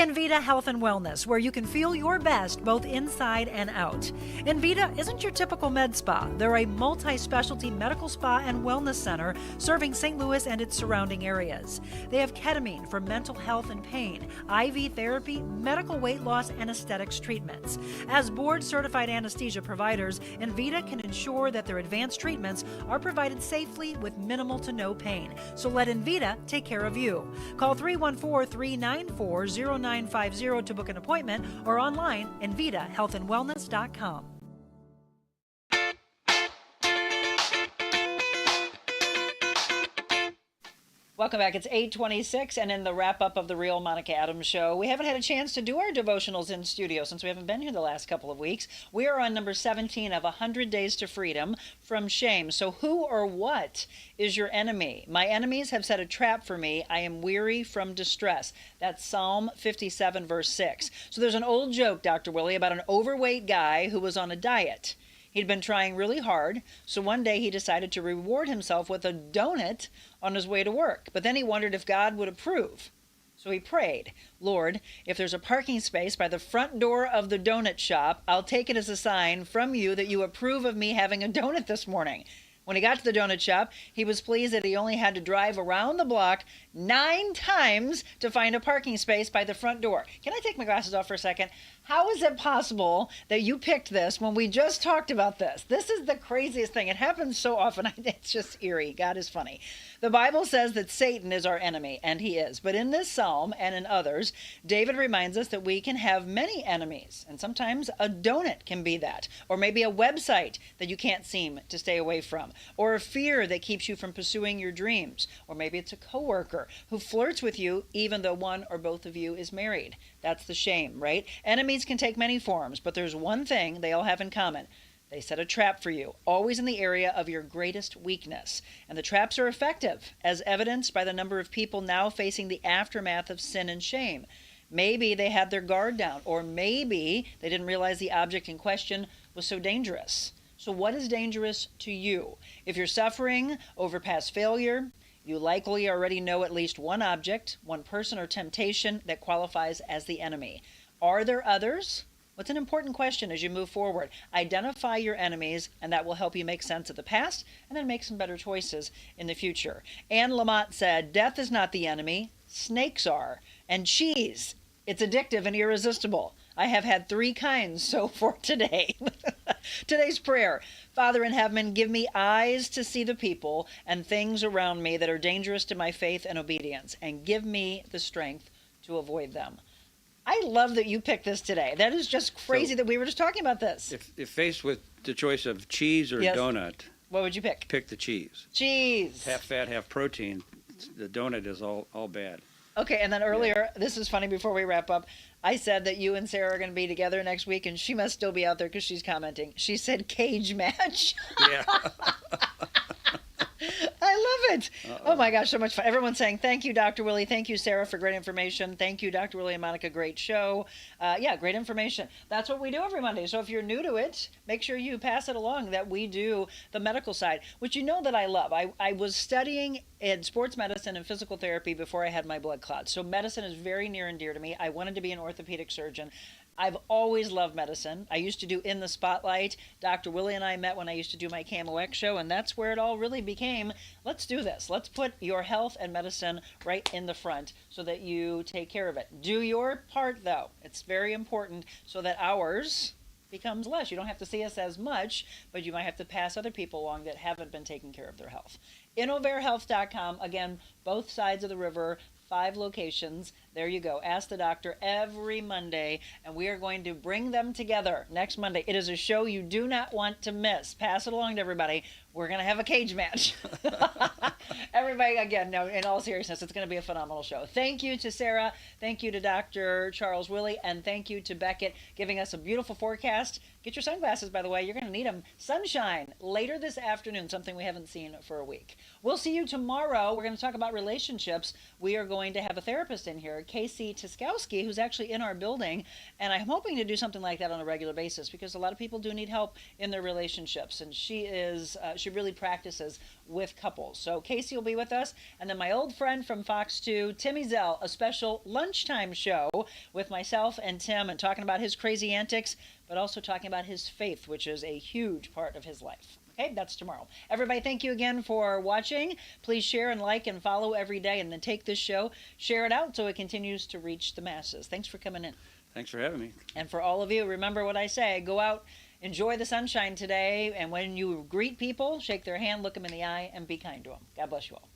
Invita Health and Wellness, where you can feel your best both inside and out. Invita isn't your typical med spa. They're a multi-specialty medical spa and wellness center serving St. Louis and its surrounding areas. They have ketamine for mental health and pain, IV therapy, medical weight loss, and aesthetics treatments. As board-certified anesthesia providers, Invita can ensure that their advanced treatments are provided safely with minimal to no pain. So let Invita take care of you. Call 314-394-0950 to book an appointment or online InvitaHealthandWellness.com. Welcome back. It's 8:26, and in the wrap-up of the Real Monica Adams Show, we haven't had a chance to do our devotionals in studio since we haven't been here the last couple of weeks. We are on number 17 of 100 Days to Freedom from Shame. So who or what is your enemy? My enemies have set a trap for me. I am weary from distress. That's Psalm 57, verse 6. So there's an old joke, Dr. Willey, about an overweight guy who was on a diet. He'd been trying really hard, so one day he decided to reward himself with a donut on his way to work. But then he wondered if God would approve. So he prayed, Lord, if there's a parking space by the front door of the donut shop, I'll take it as a sign from you that you approve of me having a donut this morning. When he got to the donut shop, he was pleased that he only had to drive around the block 9 times to find a parking space by the front door. Can I take my glasses off for a second? How is it possible that you picked this when we just talked about this? This is the craziest thing. It happens so often. It's just eerie. God is funny. The Bible says that Satan is our enemy, and he is. But in this psalm and in others, David reminds us that we can have many enemies. And sometimes a donut can be that. Or maybe a website that you can't seem to stay away from. Or a fear that keeps you from pursuing your dreams. Or maybe it's a coworker who flirts with you even though one or both of you is married. That's the shame, right? Enemies can take many forms, but there's one thing they all have in common. They set a trap for you, always in the area of your greatest weakness. And the traps are effective, as evidenced by the number of people now facing the aftermath of sin and shame. Maybe they had their guard down, or maybe they didn't realize the object in question was so dangerous. So what is dangerous to you? If you're suffering over past failure, you likely already know at least one object, one person or temptation that qualifies as the enemy. Are there others? What's an important question as you move forward? Identify your enemies, and that will help you make sense of the past and then make some better choices in the future. Anne Lamott said, death is not the enemy, snakes are. And cheese, it's addictive and irresistible. I have had 3 kinds so far today. Today's prayer. Father in heaven, give me eyes to see the people and things around me that are dangerous to my faith and obedience, and give me the strength to avoid them. I love that you picked this today. That is just crazy that we were just talking about this. If faced with the choice of cheese or donut, what would you pick? Pick the cheese. Cheese. Half fat, half protein. The donut is all bad. Okay, and then earlier, this is funny before we wrap up, I said that you and Sarah are going to be together next week, and she must still be out there because she's commenting. She said cage match. Yeah. I love it. Oh my gosh, so much fun. Everyone's saying, thank you, Dr. Willey. Thank you, Sarah, for great information. Thank you, Dr. Willey and Monica. Great show. Yeah, great information. That's what we do every Monday. So if you're new to it, make sure you pass it along that we do the medical side, which you know that I love. I was studying in sports medicine and physical therapy before I had my blood clots. So medicine is very near and dear to me. I wanted to be an orthopedic surgeon. I've always loved medicine. I used to do In the Spotlight. Dr. Willey and I met when I used to do my Camo X show, and that's where it all really became, let's do this. Let's put your health and medicine right in the front so that you take care of it. Do your part, though. It's very important so that ours becomes less. You don't have to see us as much, but you might have to pass other people along that haven't been taking care of their health. InnovareHealth.com, again, both sides of the river, 5 locations. There you go. Ask the Doctor every Monday, and we are going to bring them together next Monday. It is a show you do not want to miss. Pass it along to everybody. We're going to have a cage match. Everybody, again, no, in all seriousness, it's going to be a phenomenal show. Thank you to Sarah. Thank you to Dr. Charles Willey, and thank you to Beckett giving us a beautiful forecast. Get your sunglasses, by the way. You're going to need them. Sunshine later this afternoon, something we haven't seen for a week. We'll see you tomorrow. We're going to talk about relationships. We are going to have a therapist in here, Casey Tiskowski, who's actually in our building, and I'm hoping to do something like that on a regular basis because a lot of people do need help in their relationships, and she she really practices with couples. So Casey will be with us, and then my old friend from Fox 2, Timmy Zell, a special lunchtime show with myself and Tim, and talking about his crazy antics, but also talking about his faith, which is a huge part of his life. Okay, that's tomorrow. Everybody, thank you again for watching. Please share and like and follow every day, and then take this show, share it out so it continues to reach the masses. Thanks for coming in. Thanks for having me. And for all of you, remember what I say. Go out, enjoy the sunshine today, and when you greet people, shake their hand, look them in the eye, and be kind to them. God bless you all.